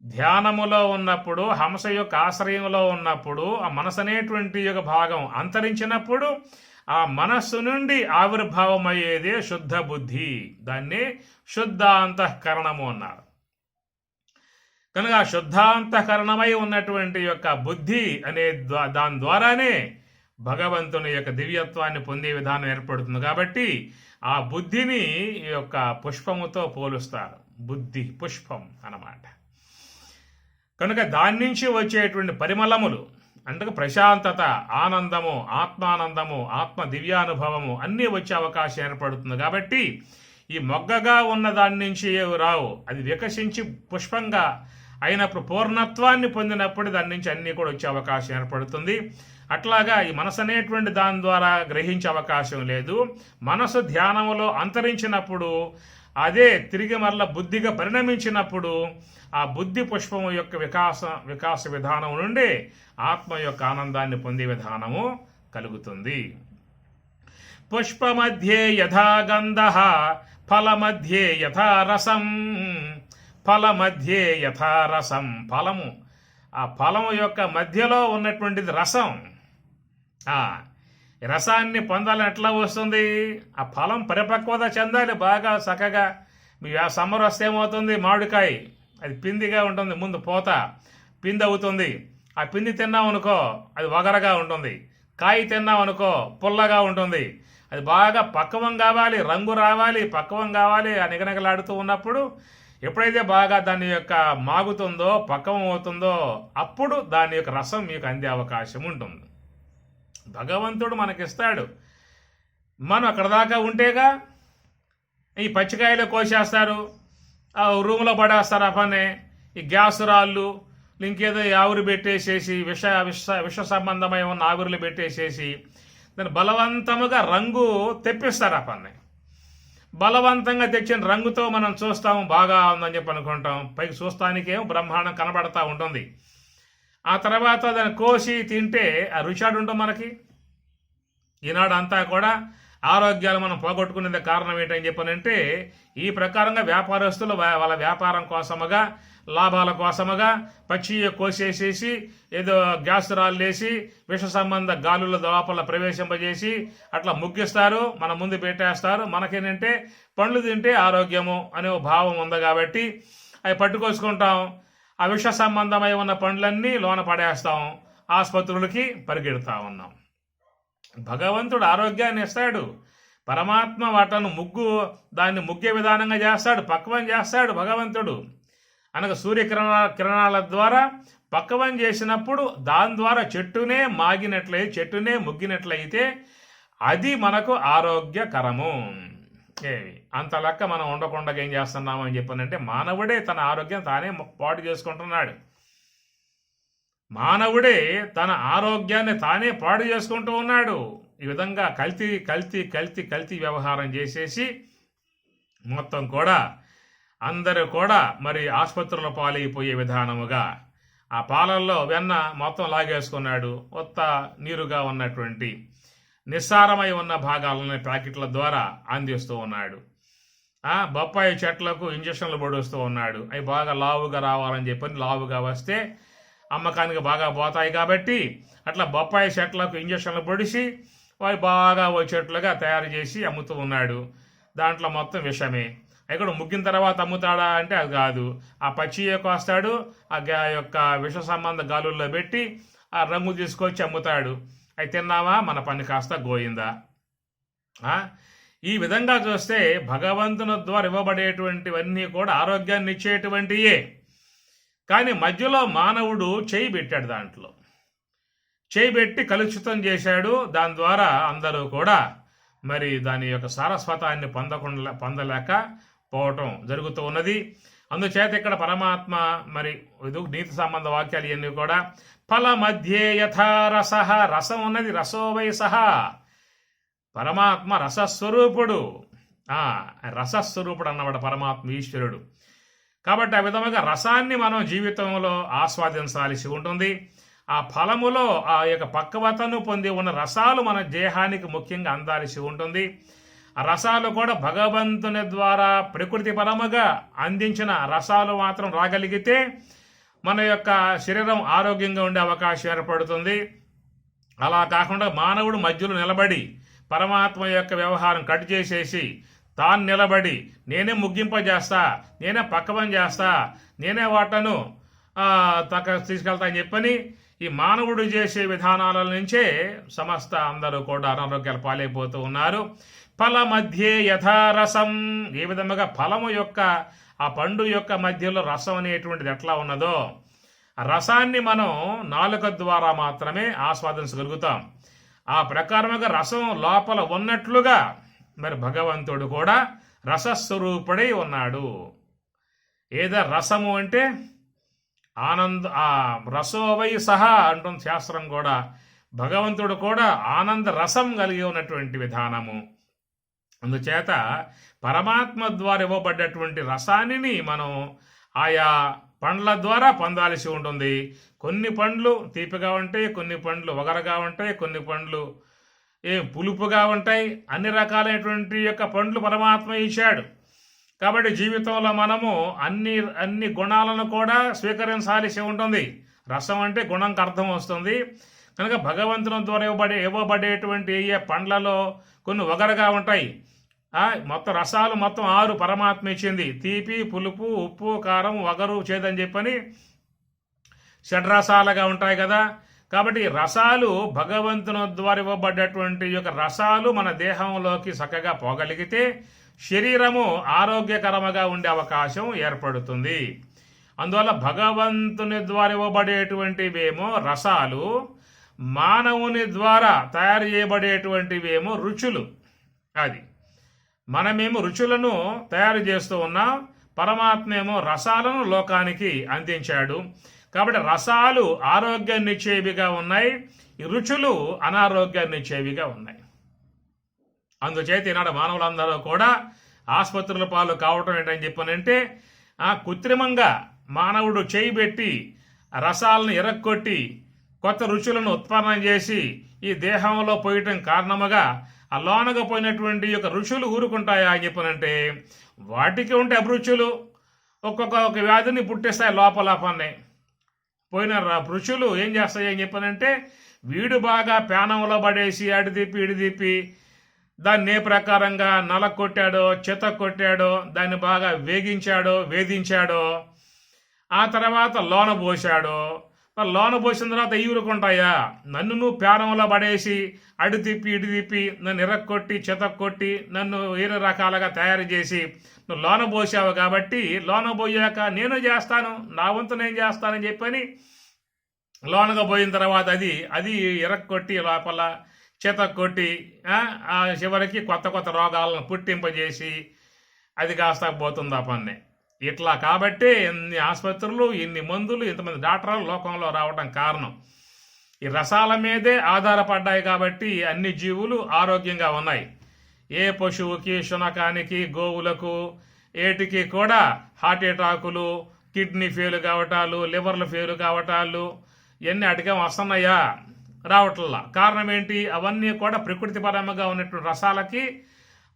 ధ్యానములో ఉన్నప్పుడు, హంస యొక్క ఆశ్రయంలో ఉన్నప్పుడు ఆ మనసు అనేటువంటి యొక్క భాగం అంతరించినప్పుడు ఆ మనస్సు నుండి ఆవిర్భావం అయ్యేదే శుద్ధ బుద్ధి. దాన్ని శుద్ధాంతఃకరణము అన్నారు. కనుక ఆ శుద్ధాంతఃకరణమై ఉన్నటువంటి యొక్క బుద్ధి అనే దాని ద్వారానే భగవంతుని యొక్క దివ్యత్వాన్ని పొందే విధానం ఏర్పడుతుంది. కాబట్టి ఆ బుద్ధిని ఈ యొక్క పుష్పముతో పోలుస్తారు. బుద్ధి పుష్పం అన్నమాట. కనుక దాని నుంచి వచ్చేటువంటి పరిమళములు అంటే ప్రశాంతత, ఆనందము, ఆత్మానందము, ఆత్మ దివ్యానుభవము అన్నీ వచ్చే అవకాశం ఏర్పడుతుంది. కాబట్టి ఈ మొగ్గగా ఉన్న దాని నుంచి ఏవి రావు, అది వికసించి పుష్పంగా అయినప్పుడు పూర్ణత్వాన్ని పొందినప్పుడు దాని నుంచి అన్నీ కూడా వచ్చే అవకాశం ఏర్పడుతుంది. అట్లాగా ఈ మనసు అనేటువంటి దాని ద్వారా గ్రహించే అవకాశం లేదు. మనసు ధ్యానములో అంతరించినప్పుడు, అదే తిరిగి మరల బుద్ధిగా పరిణమించినప్పుడు ఆ బుద్ధి పుష్పము యొక్క వికాస విధానం నుండి ఆత్మ యొక్క ఆనందాన్ని పొందే విధానము కలుగుతుంది. పుష్పమధ్యే యథా గంధః ఫలమధ్యే యథా రసం, ఫలమధ్యే యథా రసం. ఫలము, ఆ ఫలము యొక్క మధ్యలో ఉన్నటువంటిది రసం. ఆ రసాన్ని పొందాలని ఎట్లా వస్తుంది? ఆ ఫలం పరిపక్వత చెందాలి బాగా చక్కగా. మీ సమ్మర్ వస్తే ఏమవుతుంది? మామిడికాయ అది పిందిగా ఉంటుంది, ముందు పోత పిండి అవుతుంది. ఆ పిండి తిన్నామనుకో అది వగరగా ఉంటుంది, కాయ తిన్నామనుకో పుల్లగా ఉంటుంది. అది బాగా పక్వం కావాలి, రంగు రావాలి, పక్వం కావాలి. ఆ నిగనగలాడుతూ ఉన్నప్పుడు ఎప్పుడైతే బాగా దాని యొక్క మాగుతుందో, పక్వం అవుతుందో, అప్పుడు దాని యొక్క రసం మీకు అందే అవకాశం ఉంటుంది. భగవంతుడు మనకిస్తాడు. మనం అక్కడ దాకా ఉంటేగా. ఈ పచ్చికాయలు కోసేస్తారు, ఆ రూమ్లో పడేస్తారు. ఆ పనే ఈ గ్యాస్ రాళ్ళు ఇంకేదో ఆవిరి పెట్టేసేసి విష సంబంధమై ఉన్న ఆవిరులు పెట్టేసేసి దాన్ని బలవంతముగా రంగు తెప్పిస్తారు. ఆ పని బలవంతంగా తెచ్చిన రంగుతో మనం చూస్తాము, బాగా ఉందని చెప్పి అనుకుంటాం. పైకి చూస్తానికేమో బ్రహ్మాండం కనబడతా ఉంటుంది. ఆ తర్వాత దాన్ని కోసి తింటే ఆ రుచాడు ఉంటుంది మనకి. ఈనాడు అంతా కూడా ఆరోగ్యాలు మనం పోగొట్టుకునేది కారణం ఏంటని చెప్పనంటే, ఈ ప్రకారంగా వ్యాపారస్తులు వాళ్ళ వ్యాపారం కోసముగా, లాభాల కోసముగా పచ్చి కోసేసేసి ఏదో గ్యాస్ రాళ్ళేసి విష సంబంధ గాలుల లోపల ప్రవేశింపజేసి అట్లా ముగ్గిస్తారు, మన ముందు పెట్టేస్తారు. మనకేంటంటే పండ్లు తింటే ఆరోగ్యము అనే భావం ఉంది కాబట్టి అవి పట్టుకొసుకుంటాం. ఆ విష సంబంధమై ఉన్న పండ్లన్నీ లోన పడేస్తాం, ఆసుపత్రులకి పరిగెడతా ఉన్నాం. భగవంతుడు ఆరోగ్యాన్ని ఇస్తాడు. పరమాత్మ వాటను దాన్ని ముగ్గే విధానంగా చేస్తాడు, పక్వం చేస్తాడు భగవంతుడు. అనగా సూర్యకిరణాల ద్వారా పక్వం చేసినప్పుడు దాని ద్వారా చెట్టునే చెట్టునే ముగ్గినట్లయితే అది మనకు ఆరోగ్యకరము. అంత లెక్క మనం ఉండకుండా ఏం చేస్తున్నాము అని చెప్పానంటే, మానవుడే తన ఆరోగ్యం తానే పాడు చేసుకుంటున్నాడు. మానవుడే తన ఆరోగ్యాన్ని తానే పాడు చేసుకుంటూ ఉన్నాడు. ఈ విధంగా కల్తీ వ్యవహారం చేసేసి మొత్తం కూడా అందరూ కూడా మరి ఆసుపత్రుల పాలైపోయే విధానముగా ఆ పాలల్లో వెన్న మొత్తం లాగేసుకున్నాడు. కొత్త నీరుగా ఉన్నటువంటి నిస్సారమై ఉన్న భాగాలని ప్యాకెట్ల ద్వారా అందిస్తూ ఉన్నాడు. బొప్పాయి చెట్లకు ఇంజక్షన్లు పొడుస్తూ ఉన్నాడు. అవి బాగా లావుగా రావాలని చెప్పని, లావుగా వస్తే అమ్మకానికి బాగా పోతాయి కాబట్టి అట్లా బొప్పాయి చెట్లకు ఇంజక్షన్లు పొడిచి అవి బాగా వచ్చేట్లుగా తయారు చేసి అమ్ముతూ ఉన్నాడు. దాంట్లో మొత్తం విషమే. ఇక్కడ ముగ్గిన తర్వాత అమ్ముతాడా అంటే అది కాదు. ఆ పచ్చియే కోస్తాడు, ఆ యొక్క విష సంబంధ గాలుల్లో పెట్టి ఆ రంగు తీసుకొచ్చి అమ్ముతాడు. అవి తిన్నావా మన పని కాస్త గోయిందా. ఈ విధంగా చూస్తే భగవంతుని ద్వారా ఇవ్వబడేటువంటివన్నీ కూడా ఆరోగ్యాన్ని ఇచ్చేటువంటియే. కానీ మధ్యలో మానవుడు చేయి పెట్టాడు, దాంట్లో చేయి పెట్టి కలుషితం చేశాడు. దాని ద్వారా అందరూ కూడా మరి దాని యొక్క సారస్వతాన్ని పొందలేక పోవటం జరుగుతూ ఉన్నది. అందుచేత ఇక్కడ పరమాత్మ మరి నీతి సంబంధ వాక్యాలు ఇవన్నీ కూడా ఫల మధ్యే యథా రసః, రసం ఉన్నది రసో వై సహ. పరమాత్మ రసస్వరూపుడు. రసస్వరూపుడు అన్నమాట పరమాత్మ ఈశ్వరుడు. కాబట్టి ఆ విధముగా రసాన్ని మనం జీవితంలో ఆస్వాదించాల్సి ఉంటుంది. ఆ ఫలములో ఆ యొక్క పక్వతను పొంది ఉన్న రసాలు మన దేహానికి ముఖ్యంగా అందాల్సి ఉంటుంది. ఆ రసాలు కూడా భగవంతుని ద్వారా ప్రకృతి పరముగా అందించిన రసాలు మాత్రం రాగలిగితే మన యొక్క శరీరం ఆరోగ్యంగా ఉండే అవకాశం ఏర్పడుతుంది. అలా కాకుండా మానవుడు మధ్యలో నిలబడి పరమాత్మ యొక్క వ్యవహారం కట్ చేసేసి తాను నిలబడి నేనే ముగింపజేస్తా, నేనే పక్కవం చేస్తా, నేనే వాటను తీసుకెళ్తా అని చెప్పని ఈ మానవుడు చేసే విధానాల నుంచే సమస్త అందరూ కూడా అనారోగ్యాలు పాలైపోతూ ఉన్నారు. ఫల మధ్యే యథారసం, ఏ విధముగా ఫలము యొక్క ఆ పండు యొక్క మధ్యలో రసం అనేటువంటిది ఎట్లా ఉన్నదో ఆ రసాన్ని మనం నాలుక ద్వారా మాత్రమే ఆస్వాదించగలుగుతాం. ఆ ప్రకారముగా రసం లోపల ఉన్నట్లుగా మరి భగవంతుడు కూడా రసస్వరూపుడై ఉన్నాడు. ఏదో రసము అంటే రసోవై సహా అంటుంది శాస్త్రం కూడా. భగవంతుడు కూడా ఆనంద రసం కలిగి ఉన్నటువంటి విధానము. అందుచేత పరమాత్మ ద్వారా ఇవ్వబడ్డటువంటి రసాన్ని మనం ఆయా పండ్ల ద్వారా పొందాల్సి ఉంటుంది. కొన్ని పండ్లు తీపిగా ఉంటాయి, కొన్ని పండ్లు వగరగా ఉంటాయి, కొన్ని పండ్లు పులుపుగా ఉంటాయి. అన్ని రకాలైనటువంటి యొక్క పండ్లు పరమాత్మ ఇచ్చాడు. కాబట్టి జీవితంలో మనము అన్ని గుణాలను కూడా స్వీకరించాల్సి ఉంటుంది. రసం అంటే గుణంకి అర్థం వస్తుంది కనుక భగవంతుని ద్వారా ఇవ్వబడేటువంటి ఏ పండ్లలో కొన్ని వగరగా ఉంటాయి. మొత్తం రసాలు మొత్తం 6 పరమాత్మ ఇచ్చింది. తీపి, పులుపు, ఉప్పు, కారం, వగరు, చేదని చెప్పని షడ్రసాలుగా ఉంటాయి కదా. కాబట్టి రసాలు భగవంతుని ద్వారా ఇవ్వబడ్డటువంటి యొక్క రసాలు మన దేహంలోకి చక్కగా పోగలిగితే శరీరము ఆరోగ్యకరముగా ఉండే అవకాశం ఏర్పడుతుంది. అందువల్ల భగవంతుని ద్వారా ఇవ్వబడేటువంటివేమో రసాలు, మానవుని ద్వారా తయారు చేయబడేటువంటివేమో రుచులు. అది మనమేమో రుచులను తయారు చేస్తూ ఉన్నాం, పరమాత్మేమో రసాలను లోకానికి అందించాడు. కాబట్టి రసాలు ఆరోగ్యాన్ని ఇచ్చేవిగా ఉన్నాయి, ఈ రుచులు అనారోగ్యాన్ని ఇచ్చేవిగా ఉన్నాయి. అందుచేత ఈనాడు మానవులందరూ కూడా ఆసుపత్రుల పాలు కావటం ఏంటని చెప్పనంటే కృత్రిమంగా మానవుడు చేయిబెట్టి రసాలను ఎరక్కొట్టి కొత్త రుచులను ఉత్పన్నం చేసి ఈ దేహంలో పోయటం కారణముగా ఆ లోనగా పోయినటువంటి యొక్క రుచులు ఊరుకుంటాయా అని చెప్పనంటే వాటికి ఉంటే అభిరుచులు ఒక్కొక్క వ్యాధిని పుట్టిస్తాయి లోపలపన్నే. పోయిన రుచులు ఏం చేస్తాయి అని చెప్పనంటే వీడు బాగా ప్యానంలో పడేసి అడిదిప్పి ఇడిదిప్పి దాన్ని ఏ ప్రకారంగా నలకొట్టాడో చెత్త కొట్టాడో దాన్ని బాగా వేధించాడో ఆ తర్వాత లోన పోసాడో. లోన పోసిన తర్వాత ఈవురుకుంటాయా? నన్ను నువ్వు ప్యానంలో పడేసి అడి తిప్పి ఇడి తిప్పి నన్ను ఎరక్కొట్టి చెతక్కొట్టి నన్ను వేరే రకాలుగా తయారు చేసి నువ్వు లోన పోసావు కాబట్టి లోన పోయాక నేను చేస్తాను, నా వంతు నేను చేస్తానని చెప్పని లోనగా పోయిన తర్వాత అది ఎరక్కొట్టి లోపల చెతక్కొట్టి చివరికి కొత్త రోగాలను పుట్టింపజేసి అది కాస్త పోతుంది ఆ పన్నే. ఇట్లా కాబట్టి ఇన్ని ఆసుపత్రులు, ఇన్ని మందులు, ఇంతమంది డాక్టర్లు లోకంలో రావడం కారణం ఈ రసాల మీదే ఆధారపడ్డాయి. కాబట్టి అన్ని జీవులు ఆరోగ్యంగా ఉన్నాయి. ఏ పశువుకి, శునకానికి, గోవులకు ఏటికి కూడా హార్ట్ అటాకులు, కిడ్నీ ఫెయిల్ కావటాలు, లివర్లు ఫెయిల్ కావటాలు ఇవన్నీ అటుగా వస్తున్నాయా? రావట్లా. కారణం ఏంటి? అవన్నీ కూడా ప్రకృతి పరంగా ఉన్నటువంటి రసాలకి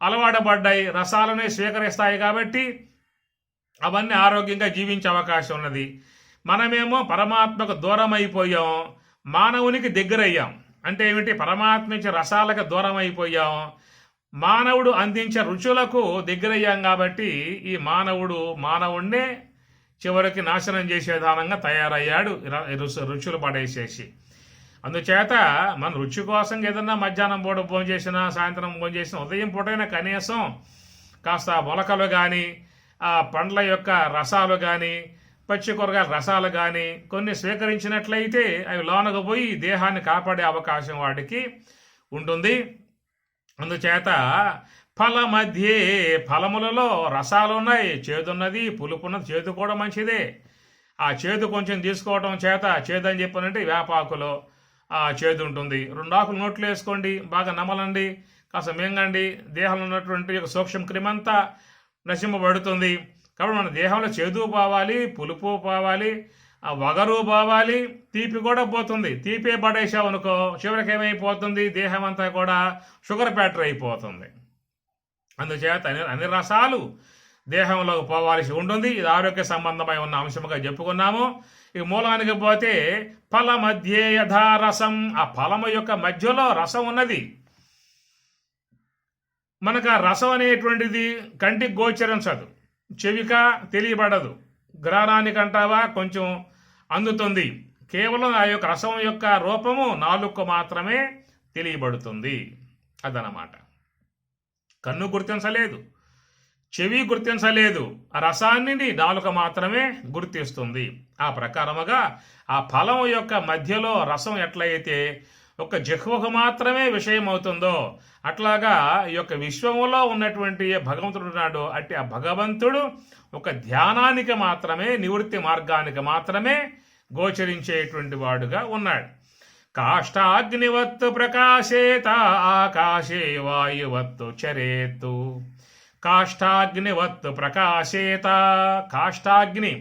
అలవాటుపడ్డాయి, రసాలనే స్వీకరిస్తాయి. కాబట్టి అవన్నీ ఆరోగ్యంగా జీవించే అవకాశం ఉన్నది. మనమేమో పరమాత్మకు దూరం అయిపోయాం, మానవునికి దగ్గరయ్యాం. అంటే ఏమిటి? పరమాత్మ ఇచ్చే రసాలకు దూరం అయిపోయాం, మానవుడు అందించే రుచులకు దగ్గరయ్యాం. కాబట్టి ఈ మానవుడినే చివరికి నాశనం చేసే విధానంగా తయారయ్యాడు రుచులు పడేసేసి. అందుచేత మన రుచి కోసం ఏదన్నా మధ్యాహ్నం పూట భోజనం చేసినా, సాయంత్రం భోజనం చేసినా, ఉదయం పూటైనా కనీసం కాస్త మొలకలు కానీ, ఆ పండ్ల యొక్క రసాలు కానీ, పచ్చి కూరగాయల రసాలు కానీ కొన్ని స్వీకరించినట్లయితే అవి లోనకు పోయి దేహాన్ని కాపాడే అవకాశం వాటికి ఉంటుంది. అందుచేత ఫల మధ్యే, ఫలములలో రసాలు ఉన్నాయి, చేదున్నది, పులుపున్నది. చేదు కూడా మంచిదే. ఆ చేదు కొంచెం తీసుకోవడం చేత, చేదు అని చెప్పానంటే వేపాకులో చేదు ఉంటుంది. 2 ఆకులు నోట్లో వేసుకోండి, బాగా నమలండి, కాస్త మింగండి, దేహంలో ఉన్నటువంటి ఒక సూక్ష్మ క్రిమంతా నశింపబడుతుంది. కాబట్టి మన దేహంలో చేదు పోవాలి, పులుపు పోవాలి, ఆ వగరు పోవాలి, తీపి కూడా పోతుంది. తీపే పడేసావు అనుకో, చివరికి ఏమైపోతుంది, దేహం అంతా కూడా షుగర్ ఫ్యాక్టరీ అయిపోతుంది. అందుచేత అన్ని రసాలు దేహంలోకి పోవాల్సి ఉంటుంది. ఇది ఆరోగ్య సంబంధమై ఉన్న అంశముగా చెప్పుకున్నాము. ఈ మూలానికి పోతే ఫల మధ్యే యథా రసం, ఆ ఫలము యొక్క మధ్యలో రసం ఉన్నది. మనకు ఆ రసం అనేటువంటిది కంటికి గోచరించదు, చెవిక తెలియబడదు, గ్రహణానికంటావా కొంచెం అందుతుంది. కేవలం ఆ యొక్క రసం యొక్క రూపము నాలుగు మాత్రమే తెలియబడుతుంది. అదనమాట. కన్ను గుర్తించలేదు, చెవి గుర్తించలేదు, ఆ రసాన్ని నాలుక మాత్రమే గుర్తిస్తుంది. ఆ ప్రకారముగా ఆ ఫలం యొక్క మధ్యలో రసం ఎట్లయితే ఒక జిహ్వకు మాత్రమే విషయం అవుతుందో, అట్లాగా ఈ యొక్క విశ్వములో ఉన్నటువంటి భగవంతుడు ఉన్నాడు. అట్టి ఆ భగవంతుడు ఒక ధ్యానానికి మాత్రమే, నివృత్తి మార్గానికి మాత్రమే గోచరించేటువంటి వాడుగా ఉన్నాడు. కాష్టాగ్నివత్తు ప్రకాశేత ఆకాశే వాయువత్తు చరేత్తు. కాష్టాగ్నివత్తు ప్రకాశేత, కాష్టాగ్ని,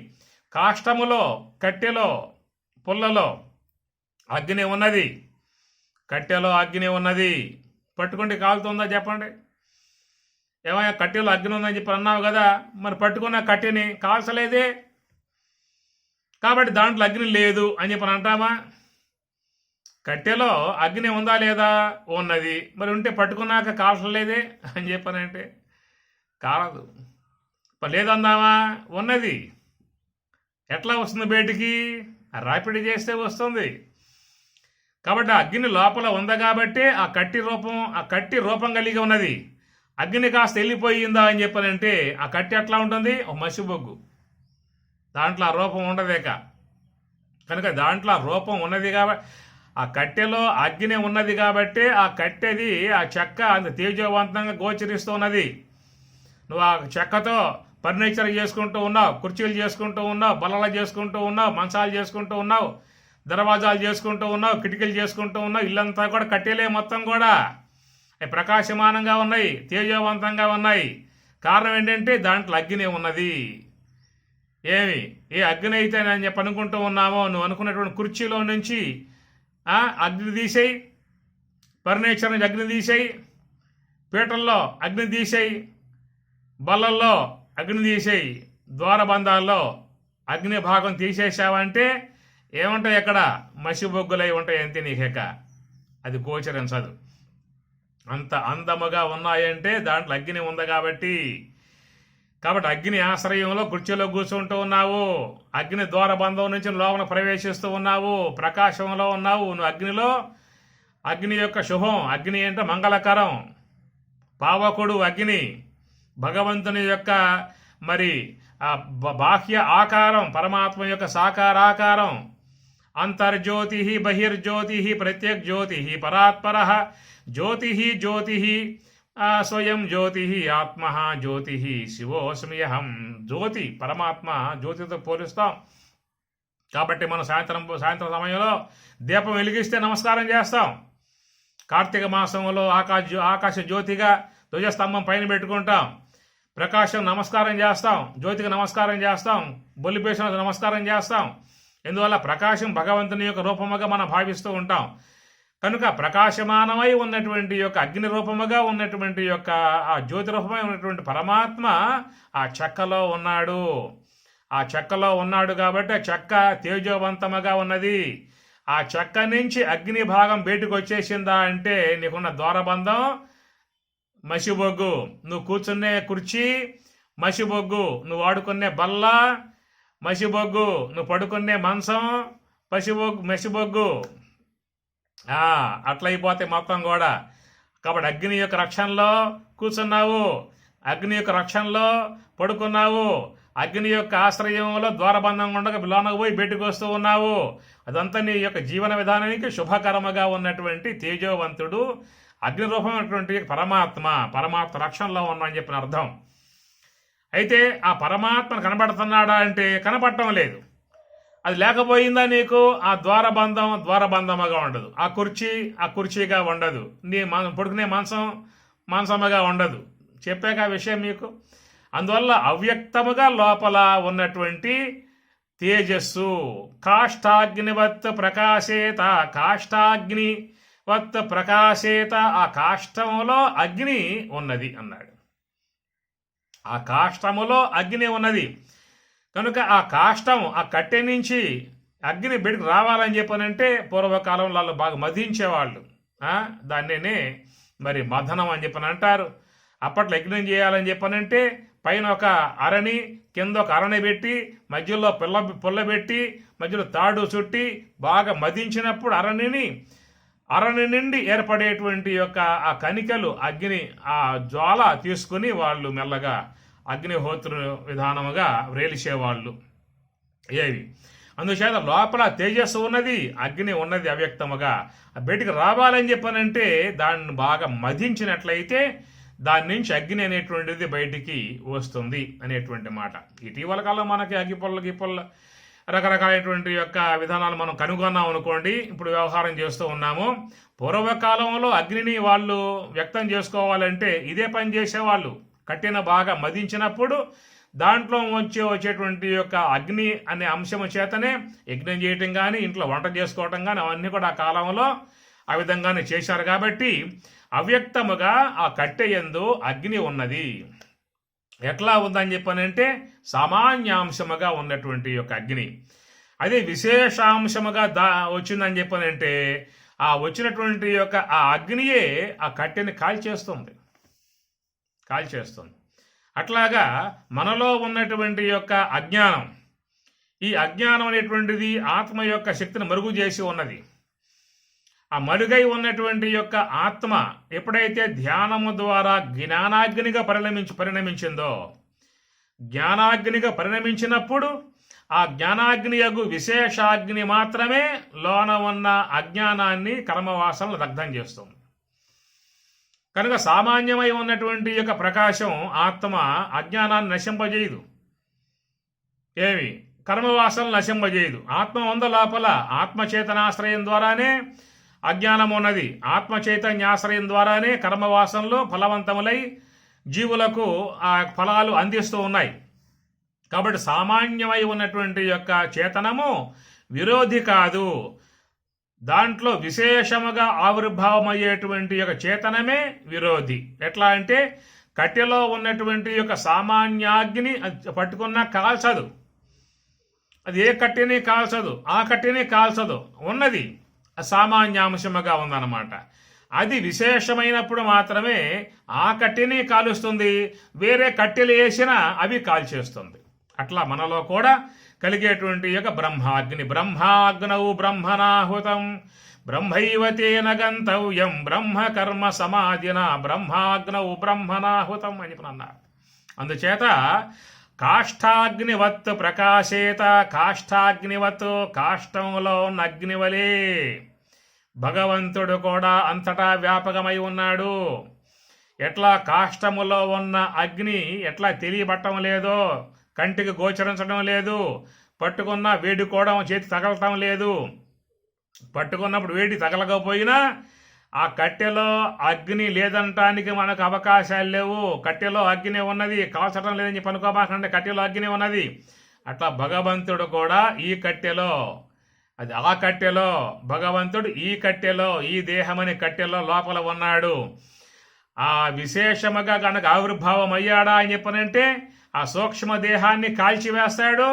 కాష్టములో, కట్టెలో, పుల్లలో అగ్ని ఉన్నది. కట్టెలో అగ్ని ఉన్నది. పట్టుకుంటే కాలుతుందా చెప్పండి? ఏమయ్యా కట్టెలో అగ్ని ఉందని చెప్పి అన్నావు కదా, మరి పట్టుకున్న కట్టెని కాల్చలేదే, కాబట్టి దాంట్లో అగ్ని లేదు అని చెప్పని అంటామా? కట్టెలో అగ్ని ఉందా లేదా? ఉన్నది. మరి ఉంటే పట్టుకున్నాక కాల్చలేదే అని చెప్పనంటే కాలదు. లేదందామా? ఉన్నది. ఎట్లా వస్తుంది బయటికి? రాపిడి చేస్తే వస్తుంది. కాబట్టి అగ్ని లోపల ఉంది కాబట్టి ఆ కట్టి రూపం కలిగి ఉన్నది. అగ్ని కాస్త వెళ్ళిపోయిందా అని చెప్పనంటే ఆ కట్టి ఎట్లా ఉంటుంది? ఒక మసిబొగ్గు. దాంట్లో ఆ రూపం ఉండదేక. కనుక దాంట్లో ఆ రూపం ఉన్నది కాబట్టి, ఆ కట్టెలో అగ్ని ఉన్నది కాబట్టి ఆ కట్టెది, ఆ చెక్క అంత తేజోవంతంగా గోచరిస్తూ ఉన్నది. నువ్వు ఆ చెక్కతో ఫర్నిచర్ చేసుకుంటూ ఉన్నావు, కుర్చీలు చేసుకుంటూ ఉన్నావు, బల్లలు చేసుకుంటూ ఉన్నావు, మంచాలు చేసుకుంటూ ఉన్నావు, దర్వాజాలు చేసుకుంటూ ఉన్నావు, కిటికీలు చేసుకుంటూ ఉన్నావు. ఇల్లంతా కూడా కట్టెలే మొత్తం కూడా. అవి ప్రకాశమానంగా ఉన్నాయి, తేజోవంతంగా ఉన్నాయి. కారణం ఏంటంటే దాంట్లో అగ్ని ఉన్నది. ఏమి ఏ అగ్ని అయితే నేను చెప్పి అనుకుంటూ ఉన్నామో, నువ్వు అనుకున్నటువంటి కుర్చీలో నుంచి అగ్ని తీసేయి, ఫర్నిచర్ నుంచి అగ్ని తీసేయి, పీటల్లో అగ్ని తీసేయి, బల్లల్లో అగ్ని తీసేయి, ద్వారబంధాల్లో అగ్ని భాగం తీసేసావంటే ఏముంటాయి? ఎక్కడ మసిబొగ్గులై ఉంటాయి అంతే. నీకేక అది గోచరించదు. అంత అందముగా ఉన్నాయంటే దాంట్లో అగ్ని ఉంది కాబట్టి. అగ్ని ఆశ్రయంలో కుర్చీలో కూర్చుంటూ ఉన్నావు, అగ్ని ద్వారబంధం నుంచి లోపల ప్రవేశిస్తూ ఉన్నావు, ప్రకాశంలో ఉన్నావు. నువ్వు అగ్నిలో, అగ్ని యొక్క శుభం, అగ్ని అంటే మంగళకరం, పావకుడు అగ్ని, భగవంతుని యొక్క మరి బాహ్య ఆకారం, పరమాత్మ యొక్క సాకారాకారం, అంతర్జ్యోతి బహిర్జ్యోతి ప్రత్యక్ జ్యోతి పరాత్పర జ్యోతి జ్యోతి స్వయం జ్యోతి ఆత్మ జ్యోతి శివోస్మ్యహం. జ్యోతి పరమాత్మ జ్యోతితో పోలుస్తాం కాబట్టి మనం సాయంత్రం సమయంలో దీపం వెలిగిస్తే నమస్కారం చేస్తాం. కార్తీక మాసంలో ఆకాశ జ్యోతిగా ధ్వజస్తంభం పైన పెట్టుకుంటాం. ప్రకాశం నమస్కారం చేస్తాం, జ్యోతికి నమస్కారం చేస్తాం, బొల్లిపేసిన నమస్కారం చేస్తాం. ఎందువల్ల ప్రకాశం భగవంతుని యొక్క రూపముగా మనం భావిస్తూ ఉంటాం. కనుక ప్రకాశమానమై ఉన్నటువంటి యొక్క అగ్ని రూపముగా ఉన్నటువంటి యొక్క ఆ జ్యోతి రూపమై ఉన్నటువంటి పరమాత్మ ఆ చెక్కలో ఉన్నాడు. ఆ చెక్కలో ఉన్నాడు కాబట్టి ఆ చెక్క తేజోవంతముగా ఉన్నది. ఆ చెక్క నుంచి అగ్ని భాగం బయటకు వచ్చేసిందా అంటే నీకున్న ద్వారబంధం మసిబొగ్గు, నువ్వు కూర్చునే కుర్చీ మసిబొగ్గు, నువ్వు వాడుకునే బల్ల మసిబొగ్గు, నువ్వు పడుకునే మంచం మసిబొగ్గు. అట్లయిపోతే మొత్తం కూడా. కాబట్టి అగ్ని యొక్క రక్షణలో కూర్చున్నావు, అగ్ని యొక్క రక్షణలో పడుకున్నావు, అగ్ని యొక్క ఆశ్రయంలో ద్వారబంధం ఉండగా లోనకు పోయి బయటకు వస్తూ ఉన్నావు. అదంతా నీ యొక్క జీవన విధానానికి శుభకరముగా ఉన్నటువంటి తేజోవంతుడు అగ్ని రూపమైనటువంటి పరమాత్మ రక్షణలో ఉన్నాడని చెప్పిన అర్థం. అయితే ఆ పరమాత్మ కనబడుతున్నాడా అంటే కనపడటం లేదు. అది లేకపోయిందా నీకు? ఆ ద్వారబంధముగా ఉండదు, ఆ కుర్చీగా ఉండదు, నీ పడుకునే మంచం మాంసముగా ఉండదు. చెప్పాక ఆ విషయం మీకు. అందువల్ల అవ్యక్తముగా లోపల ఉన్నటువంటి తేజస్సు కాష్టాగ్నివత్ ప్రకాశేత, కాష్టాగ్నివత్ ప్రకాశేత, ఆ కాష్టములో అగ్ని ఉన్నది అన్నాడు. ఆ కాష్టములో అగ్ని ఉన్నది కనుక ఆ కాష్టం, ఆ కట్టె నుంచి అగ్ని బయటకు రావాలని చెప్పనంటే పూర్వకాలంలో వాళ్ళు బాగా మధించేవాళ్ళు. దాన్నే మరి మథనం అని చెప్పని అంటారు. అప్పట్లో యజ్ఞం చేయాలని చెప్పనంటే పైన ఒక అరణి, కింద ఒక అరణి పెట్టి, మధ్యలో పుల్ల పెట్టి, మధ్యలో తాడు చుట్టి బాగా మదించినప్పుడు అరణి నుండి ఏర్పడేటువంటి యొక్క ఆ కణికలు అగ్ని, ఆ జ్వాల తీసుకుని వాళ్ళు మెల్లగా అగ్నిహోత్ర విధానముగా వ్రేలిసేవాళ్ళు. ఏవి అందుచేత లోపల తేజస్సు ఉన్నది, అగ్ని ఉన్నది అవ్యక్తముగా. బయటికి రావాలని చెప్పనంటే దాన్ని బాగా మధించినట్లయితే దాని నుంచి అగ్ని అనేటువంటిది బయటికి వస్తుంది అనేటువంటి మాట. ఇటీవల కాలం మనకి గిప్పొల్ల రకరకాలైనటువంటి యొక్క విధానాలు మనం కనుగొన్నాం అనుకోండి. ఇప్పుడు వ్యవహారం చేస్తూ ఉన్నాము. పూర్వకాలంలో అగ్నిని వాళ్ళు వ్యక్తం చేసుకోవాలంటే ఇదే పని చేసేవాళ్ళు. కట్టిన బాగా మదించినప్పుడు దాంట్లో వచ్చేటువంటి యొక్క అగ్ని అనే అంశము చేతనే యజ్ఞం చేయటం కానీ, ఇంట్లో వంట చేసుకోవటం కానీ అవన్నీ కూడా ఆ కాలంలో ఆ విధంగానే చేశారు. కాబట్టి అవ్యక్తముగా ఆ కట్టె యందు అగ్ని ఉన్నది. ఎట్లా ఉందని చెప్పనంటే సామాన్యాంశముగా ఉన్నటువంటి యొక్క అగ్ని. అదే విశేషాంశముగా వచ్చిందని చెప్పనంటే ఆ వచ్చినటువంటి యొక్క ఆ అగ్నియే ఆ కట్టెని కాల్చేస్తుంది. అట్లాగా మనలో ఉన్నటువంటి యొక్క అజ్ఞానం, ఈ అజ్ఞానం అనేటువంటిది ఆత్మ యొక్క శక్తిని మరుగు చేసి ఉన్నది. ఆ మరుగై ఉన్నటువంటి యొక్క ఆత్మ ఎప్పుడైతే ధ్యానము ద్వారా జ్ఞానాగ్నిగా పరిణమించిందో, జ్ఞానాగ్నిగా పరిణమించినప్పుడు ఆ జ్ఞానాగ్నియగు విశేషాగ్ని మాత్రమే లోన ఉన్న అజ్ఞానాన్ని, కర్మవాసనలు దగ్ధం చేస్తుంది. కనుక సామాన్యమై ఉన్నటువంటి యొక్క ప్రకాశం ఆత్మ అజ్ఞానాన్ని నశింపజేయదు, కర్మవాసనలు నశింపజేయదు. ఆత్మ ఉంద లోపల ఆత్మచేతనాశ్రయం ద్వారానే అజ్ఞానం ఉన్నది. ఆత్మచైతన్యాశ్రయం ద్వారానే కర్మవాసనలు ఫలవంతములై జీవులకు ఆ ఫలాలు అందిస్తూ ఉన్నాయి. కాబట్టి సామాన్యమై ఉన్నటువంటి యొక్క చేతనము విరోధి కాదు. దాంట్లో విశేషముగా ఆవిర్భావమయ్యేటువంటి యొక్క చేతనమే విరోధి. ఎట్లా అంటే కట్టెలో ఉన్నటువంటి యొక్క సామాన్యాగ్ని పట్టుకున్నా కాల్చదు. అది ఏ కట్టెని కాల్చదు, ఆ కట్టెని కాల్చదు. ఉన్నది సామాన్యాంశముగా ఉందన్నమాట. అది విశేషమైనప్పుడు మాత్రమే ఆ కట్టెని కాలుస్తుంది. వేరే కట్టెలు వేసినా అవి కాల్చేస్తుంది. అట్లా మనలో కూడా కలిగేటువంటి యొక్క బ్రహ్మాగ్ని. బ్రహ్మాగ్నౌ బ్రహ్మణాహుతం బ్రహ్మైవ తేన గంతవ్యం బ్రహ్మ కర్మ సమాధిన బ్రహ్మాగ్నౌ బ్రహ్మణాహుతం అని అన్నారు. అందుచేత కాష్టాగ్నివత్ ప్రకాశేత, కాష్టాగ్నివత్ కాష్టంలో ఉన్న అగ్నివలే భగవంతుడు కూడా అంతటా వ్యాపకమై ఉన్నాడు. ఎట్లా కాష్టములో ఉన్న అగ్ని ఎట్లా తెలియబట్టం లేదో, కంటికి గోచరించడం లేదు, పట్టుకున్న వేడుకోవడం, చేతి తగలటం లేదు. పట్టుకున్నప్పుడు వేడి తగలకపోయినా ఆ కట్టెలో అగ్ని లేదనటానికి మనకు అవకాశాలు లేవు. కట్టెలో అగ్ని ఉన్నది, కాల్చడం లేదని చెప్పి అనుకోబాకంటే కట్టెలో అగ్ని ఉన్నది. అట్లా భగవంతుడు కూడా ఈ కట్టెలో, అది ఆ కట్టెలో, భగవంతుడు ఈ కట్టెలో, ఈ దేహమని కట్టెలో లోపల ఉన్నాడు. ఆ విశేషముగా కనుక ఆవిర్భావం అయ్యాడా అని చెప్పనంటే ఆ సూక్ష్మ దేహాన్ని కాల్చివేస్తాడు,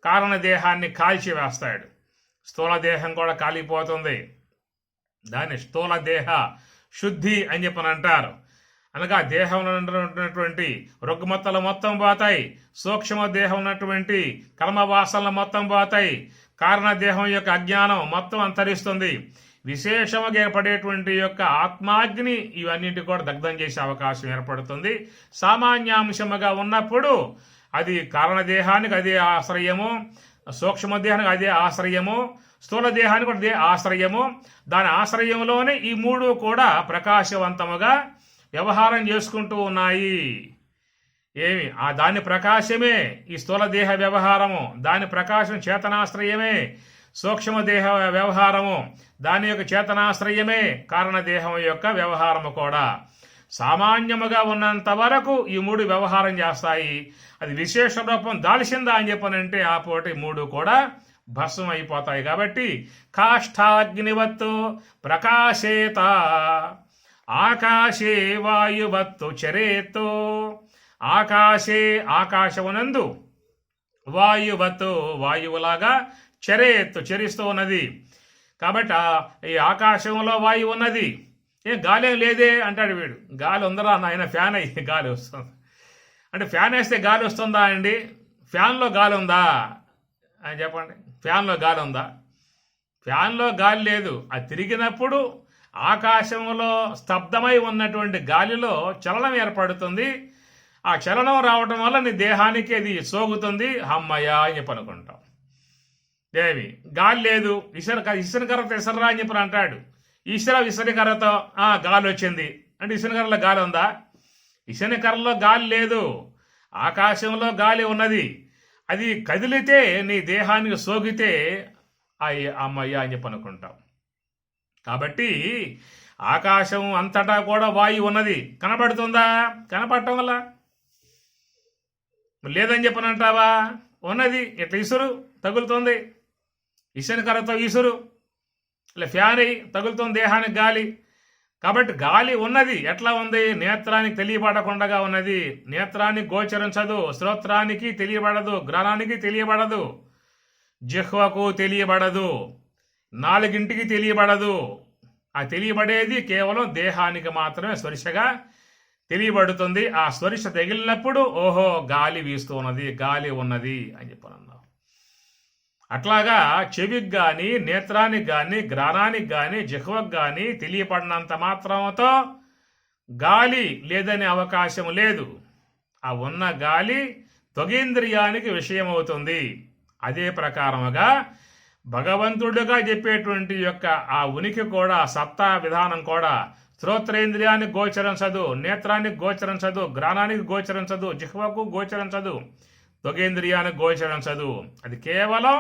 కారణ దేహాన్ని కాల్చివేస్తాడు. స్థూల దేహం కూడా కాలిపోతుంది. దాన్ని స్థూల దేహ శుద్ధి అని చెప్పని అంటారు. అనగా దేహంలో ఉన్నటువంటి రుగ్మతలు మొత్తం పోతాయి, సూక్ష్మ దేహం ఉన్నటువంటి కర్మవాసనలు మొత్తం పోతాయి, కారణ దేహం యొక్క అజ్ఞానం మొత్తం అంతరిస్తుంది. విశేషముగా ఏర్పడేటువంటి యొక్క ఆత్మాగ్ని ఇవన్నింటి కూడా దగ్ధం చేసే అవకాశం ఏర్పడుతుంది. సామాన్యాంశముగా ఉన్నప్పుడు అది కారణదేహానికి అదే ఆశ్రయము, సూక్ష్మ దేహానికి అదే ఆశ్రయము, స్థూల దేహానికి కూడా అదే ఆశ్రయము. దాని ఆశ్రయంలోనే ఈ మూడు కూడా ప్రకాశవంతముగా వ్యవహారం చేసుకుంటూ ఉన్నాయి. దాని ప్రకాశమే ఈ స్థూల దేహ వ్యవహారము, దాని ప్రకాశం చేతనాశ్రయమే సూక్ష్మదేహ వ్యవహారము, దాని యొక్క చేతనాశ్రయమే కారణదేహం యొక్క వ్యవహారము కూడా. సామాన్యముగా ఉన్నంత వరకు ఈ మూడు వ్యవహారం చేస్తాయి. అది విశేష రూపం దాల్చిందా అని చెప్పనంటే ఆ పూట ఈ మూడు కూడా భస్మం అయిపోతాయి. కాబట్టి కాష్టాగ్నివత్తు ప్రకాశేత ఆకాశే వాయువత్తు చరేత్తు. ఆకాశే ఆకాశమునందు, వాయువత్తు వాయువులాగా, చరేత్తు చరిస్తూ ఉన్నది. కాబట్టి ఈ ఆకాశంలో వాయువు ఉన్నది. ఏం గాలి లేదే అంటాడు వీడు. గాలి ఉందరా నాయన, ఫ్యాన్ అయ్యి గాలి వస్తుంది అంటే ఫ్యాన్ వేస్తే గాలి వస్తుందా అండి? ఫ్యాన్లో గాలి ఉందా అని చెప్పండి. ఫ్యాన్లో గాలి ఉందా? ఫ్యాన్లో గాలి లేదు. అది తిరిగినప్పుడు ఆకాశంలో స్తబ్దమై ఉన్నటువంటి గాలిలో చలనం ఏర్పడుతుంది. ఆ చలనం రావటం వల్ల నీ దేహానికి అది సోగుతుంది. అమ్మయ్య అని చెప్పి అనుకుంటాం. దేవి గాలి లేదు, ఇసునకర్రతో ఇసరరా అని చెప్పి అంటాడు. ఇసునకర్రతో గాలి వచ్చింది అంటే ఇసునకర్రలో గాలి ఉందా? ఇసునకర్రలో గాలి లేదు, ఆకాశంలో గాలి ఉన్నది. అది కదిలితే నీ దేహానికి సోకితే అమ్మయ్య అని చెప్పి అనుకుంటాం. కాబట్టి ఆకాశం అంతటా కూడా వాయువు ఉన్నది. కనపడుతుందా? కనపడటం వల్ల లేదని చెప్పనంటావా? ఉన్నది. ఇట్లా ఇసురు తగులుతుంది, ఇసునకర్రతో ఇసురు, ఇలా ఫ్యాన్ అయ్యి తగులుతుంది దేహానికి గాలి. కాబట్టి గాలి ఉన్నది. ఎట్లా ఉంది? నేత్రానికి తెలియబడకుండా ఉన్నది. నేత్రానికి గోచరించదు, శ్రోత్రానికి తెలియబడదు, గ్రహానికి తెలియబడదు, జిహ్వకు తెలియబడదు, నాలుగింటికి తెలియబడదు. ఆ తెలియబడేది కేవలం దేహానికి మాత్రమే స్పర్శగా తెలియబడుతుంది. ఆ స్పర్శ తగిలినప్పుడు ఓహో గాలి వీస్తున్నది, గాలి ఉన్నది అని చెప్పనన్నావు. అట్లాగా చెవికి కానీ, నేత్రానికి కానీ, గ్రాణానికి కానీ, జిహ్వకు కానీ తెలియబడినంత మాత్రంతో గాలి లేదనే అవకాశం లేదు. ఆ ఉన్న గాలి త్వగేంద్రియానికి విషయమవుతుంది. అదే ప్రకారముగా భగవంతుడుగా చెప్పేటువంటి యొక్క ఆ ఉనికి కూడా, సత్తా విధానం కూడా శ్రోత్రేంద్రియానికి గోచరించదు, నేత్రానికి గోచరించదు, గ్రాణానికి గోచరించదు, జిహ్వకు గోచరించదు, త్వగేంద్రియానికి గోచరించదు. అది కేవలం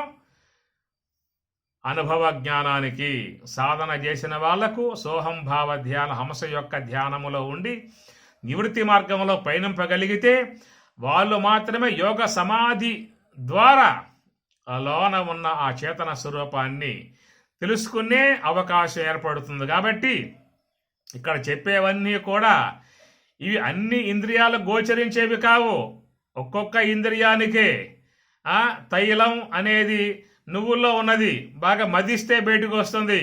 అనుభవ జ్ఞానానికి సాధన చేసిన వాళ్లకు సోహంభావ ధ్యాన హంస యొక్క ధ్యానములో ఉండి నివృత్తి మార్గంలో పయనింపగలిగితే వాళ్ళు మాత్రమే యోగ సమాధి ద్వారా లోన ఉన్న ఆ చేతన స్వరూపాన్ని తెలుసుకునే అవకాశం ఏర్పడుతుంది. కాబట్టి ఇక్కడ చెప్పేవన్నీ కూడా ఇవి అన్ని ఇంద్రియాలకు గోచరించేవి కావు. ఒక్కొక్క ఇంద్రియానికే తైలం అనేది నువ్వుల్లో ఉన్నది, బాగా మదిస్తే బయటకు వస్తుంది.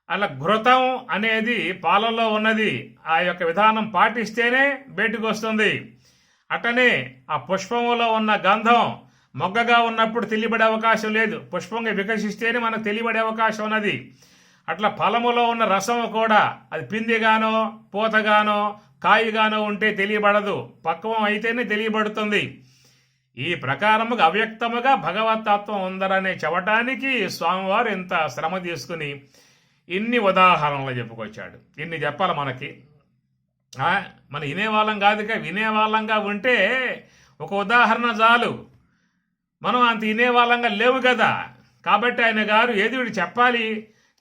అలా ఘృతం అనేది పాలల్లో ఉన్నది, ఆ యొక్క విధానం పాటిస్తేనే బయటకు వస్తుంది. అటనే ఆ పుష్పములో ఉన్న గంధం మొగ్గగా ఉన్నప్పుడు తెలియబడే అవకాశం లేదు, పుష్పంగా వికసిస్తేనే మనకు తెలియబడే అవకాశం ఉన్నది. అట్లా ఫలములో ఉన్న రసము కూడా అది పిందిగానో పూతగానో కాయగానో ఉంటే తెలియబడదు, పక్వం అయితేనే తెలియబడుతుంది. ఈ ప్రకారముగా అవ్యక్తముగా భగవతత్వం ఉందరనే చెప్పటానికి స్వామివారు ఇంత శ్రమ తీసుకుని ఇన్ని ఉదాహరణలు చెప్పుకొచ్చాడు. ఇన్ని చెప్పాలి మనకి. మన వినేవాళ్ళం కాదుగా, వినేవాళ్ళంగా ఉంటే ఒక ఉదాహరణ చాలు. మనం అంత వినేవాళ్ళంగా లేవు కదా. కాబట్టి ఆయన గారు ఏది వీడు చెప్పాలి,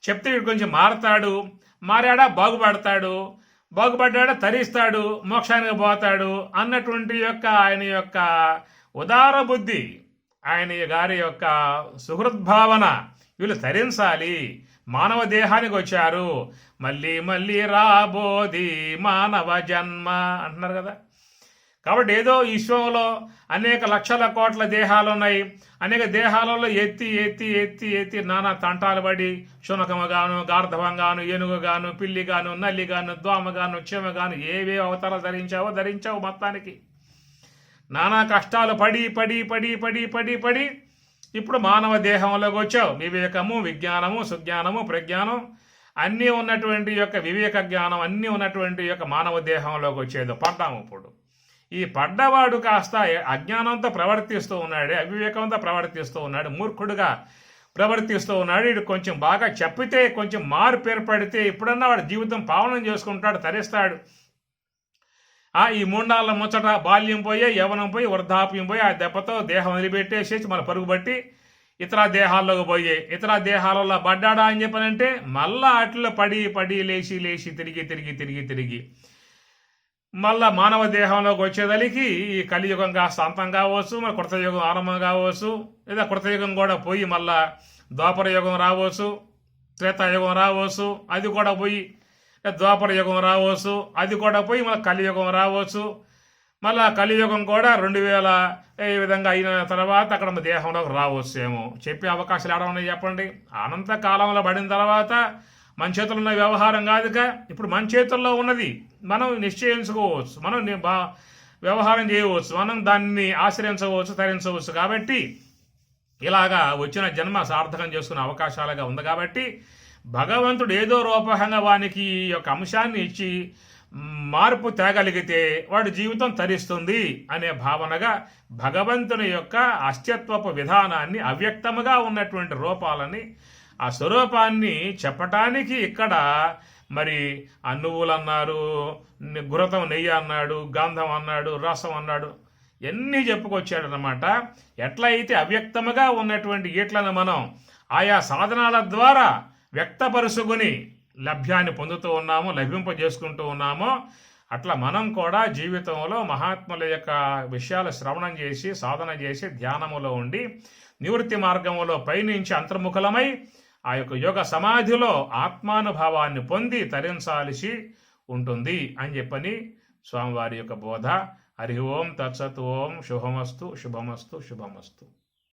చెప్తే వీడు కొంచెం మారతాడు, మారాడా బాగుపడతాడు, బాగుపడ్డాడా తరిస్తాడు, మోక్షానికి పోతాడు అన్నటువంటి యొక్క ఆయన యొక్క ఉదార బుద్ధి, ఆయన గారి యొక్క సుహృద్భావన వీళ్ళు తరించాలి. మానవ దేహానికి వచ్చారు, మళ్ళీ మళ్ళీ రాబోది మానవ జన్మ అంటున్నారు కదా. కాబట్టి ఏదో విశ్వంలో అనేక లక్షల కోట్ల దేహాలు ఉన్నాయి. అనేక దేహాలలో ఎత్తి ఎత్తి ఎత్తి ఎత్తి నానా తంటాలు పడి శునకముగాను, గార్ధవంగాను, ఏనుగుగాను, పిల్లిగాను, నల్లిగాను, దోమగాను, చీమగాను ఏవే అవతారాలు ధరించావు మొత్తానికి. నానా కష్టాలు పడి పడి పడి పడి పడి పడి ఇప్పుడు మానవ దేహంలోకి వచ్చావు. వివేకము, విజ్ఞానము, సుజ్ఞానము, ప్రజ్ఞానం అన్నీ ఉన్నటువంటి యొక్క వివేక జ్ఞానం అన్నీ ఉన్నటువంటి యొక్క మానవ దేహంలోకి వచ్చేదో పడ్డాము. ఇప్పుడు ఈ పడ్డవాడు కాస్త అజ్ఞానంతో ప్రవర్తిస్తూ ఉన్నాడు, అవివేకంతో ప్రవర్తిస్తూ ఉన్నాడు, మూర్ఖుడుగా ప్రవర్తిస్తూ ఉన్నాడు. వీడు కొంచెం బాగా చెప్పితే, కొంచెం మార్పు ఏర్పడితే ఇప్పుడన్నా వాడు జీవితం పావనం చేసుకుంటాడు, తరిస్తాడు. ఈ మూండాళ్ళ ముచ్చట బాల్యం పోయి, యవనం పోయి, వృద్ధాప్యం పోయి, ఆ దెబ్బతో దేహం వదిలిపెట్టేసేసి మన పరుగుబట్టి ఇతర దేహాల్లోకి పోయి, ఇతర దేహాలలో పడ్డాడా అని చెప్పనంటే మళ్ళా అట్లా పడి పడి లేచి లేచి తిరిగి తిరిగి తిరిగి తిరిగి మళ్ళా మానవ దేహంలోకి వచ్చేదలికి ఈ కలియుగం కాస్త అంతం కావచ్చు, మరి కృతయుగం ఆరంభం కావచ్చు, లేదా కృతయుగం కూడా పోయి మళ్ళా ద్వాపర యుగం రావచ్చు, త్రేతాయుగం రావచ్చు, అది కూడా పోయి ద్వాపర యుగం రావచ్చు, అది కూడా పోయి మళ్ళీ కలియుగం రావచ్చు, మళ్ళా కలియుగం కూడా 2000 ఈ విధంగా అయిన తర్వాత అక్కడ మన దేహంలోకి రావచ్చు ఏమో. చెప్పే అవకాశాలు ఎలా ఉన్నాయి చెప్పండి. అనంత కాలంలో పడిన తర్వాత మన చేతుల్లో ఉన్న వ్యవహారం కాదుగా, ఇప్పుడు మన చేతుల్లో ఉన్నది మనం నిశ్చయించుకోవచ్చు, మనం వ్యవహారం చేయవచ్చు, మనం దాన్ని ఆశ్రయించవచ్చు, తరించవచ్చు. కాబట్టి ఇలాగా వచ్చిన జన్మ సార్థకం చేసుకునే అవకాశాలుగా ఉంది. కాబట్టి భగవంతుడు ఏదో రూపంగా వానికి ఈ యొక్క అంశాన్ని ఇచ్చి మార్పు తేగలిగితే వాడి జీవితం తరిస్తుంది అనే భావనగా భగవంతుని యొక్క అస్తిత్వపు విధానాన్ని, అవ్యక్తముగా ఉన్నటువంటి రూపాలని, ఆ స్వరూపాన్ని చెప్పటానికి ఇక్కడ మరి ఆ నువ్వులు అన్నారు, గురతం నెయ్యి అన్నాడు, గంధం అన్నాడు, రసం అన్నాడు, ఎన్ని చెప్పుకొచ్చాడనమాట. ఎట్లయితే అవ్యక్తముగా ఉన్నటువంటి ఈట్లను మనం ఆయా సాధనాల ద్వారా వ్యక్తపరుచుకుని లభ్యాన్ని పొందుతూ ఉన్నామో, లభింపజేసుకుంటూ ఉన్నామో, అట్లా మనం కూడా జీవితంలో మహాత్ముల యొక్క విషయాలు శ్రవణం చేసి, సాధన చేసి, ధ్యానములో ఉండి, నివృత్తి మార్గములో పయనించి అంతర్ముఖులమై ఆ యొక్క యోగ సమాధిలో ఆత్మానుభావాన్ని పొంది తరించాల్సి ఉంటుంది అని చెప్పని స్వామివారి యొక్క బోధ. హరి ఓం తత్సత్. ఓం శుభమస్తు శుభమస్తు శుభమస్తు.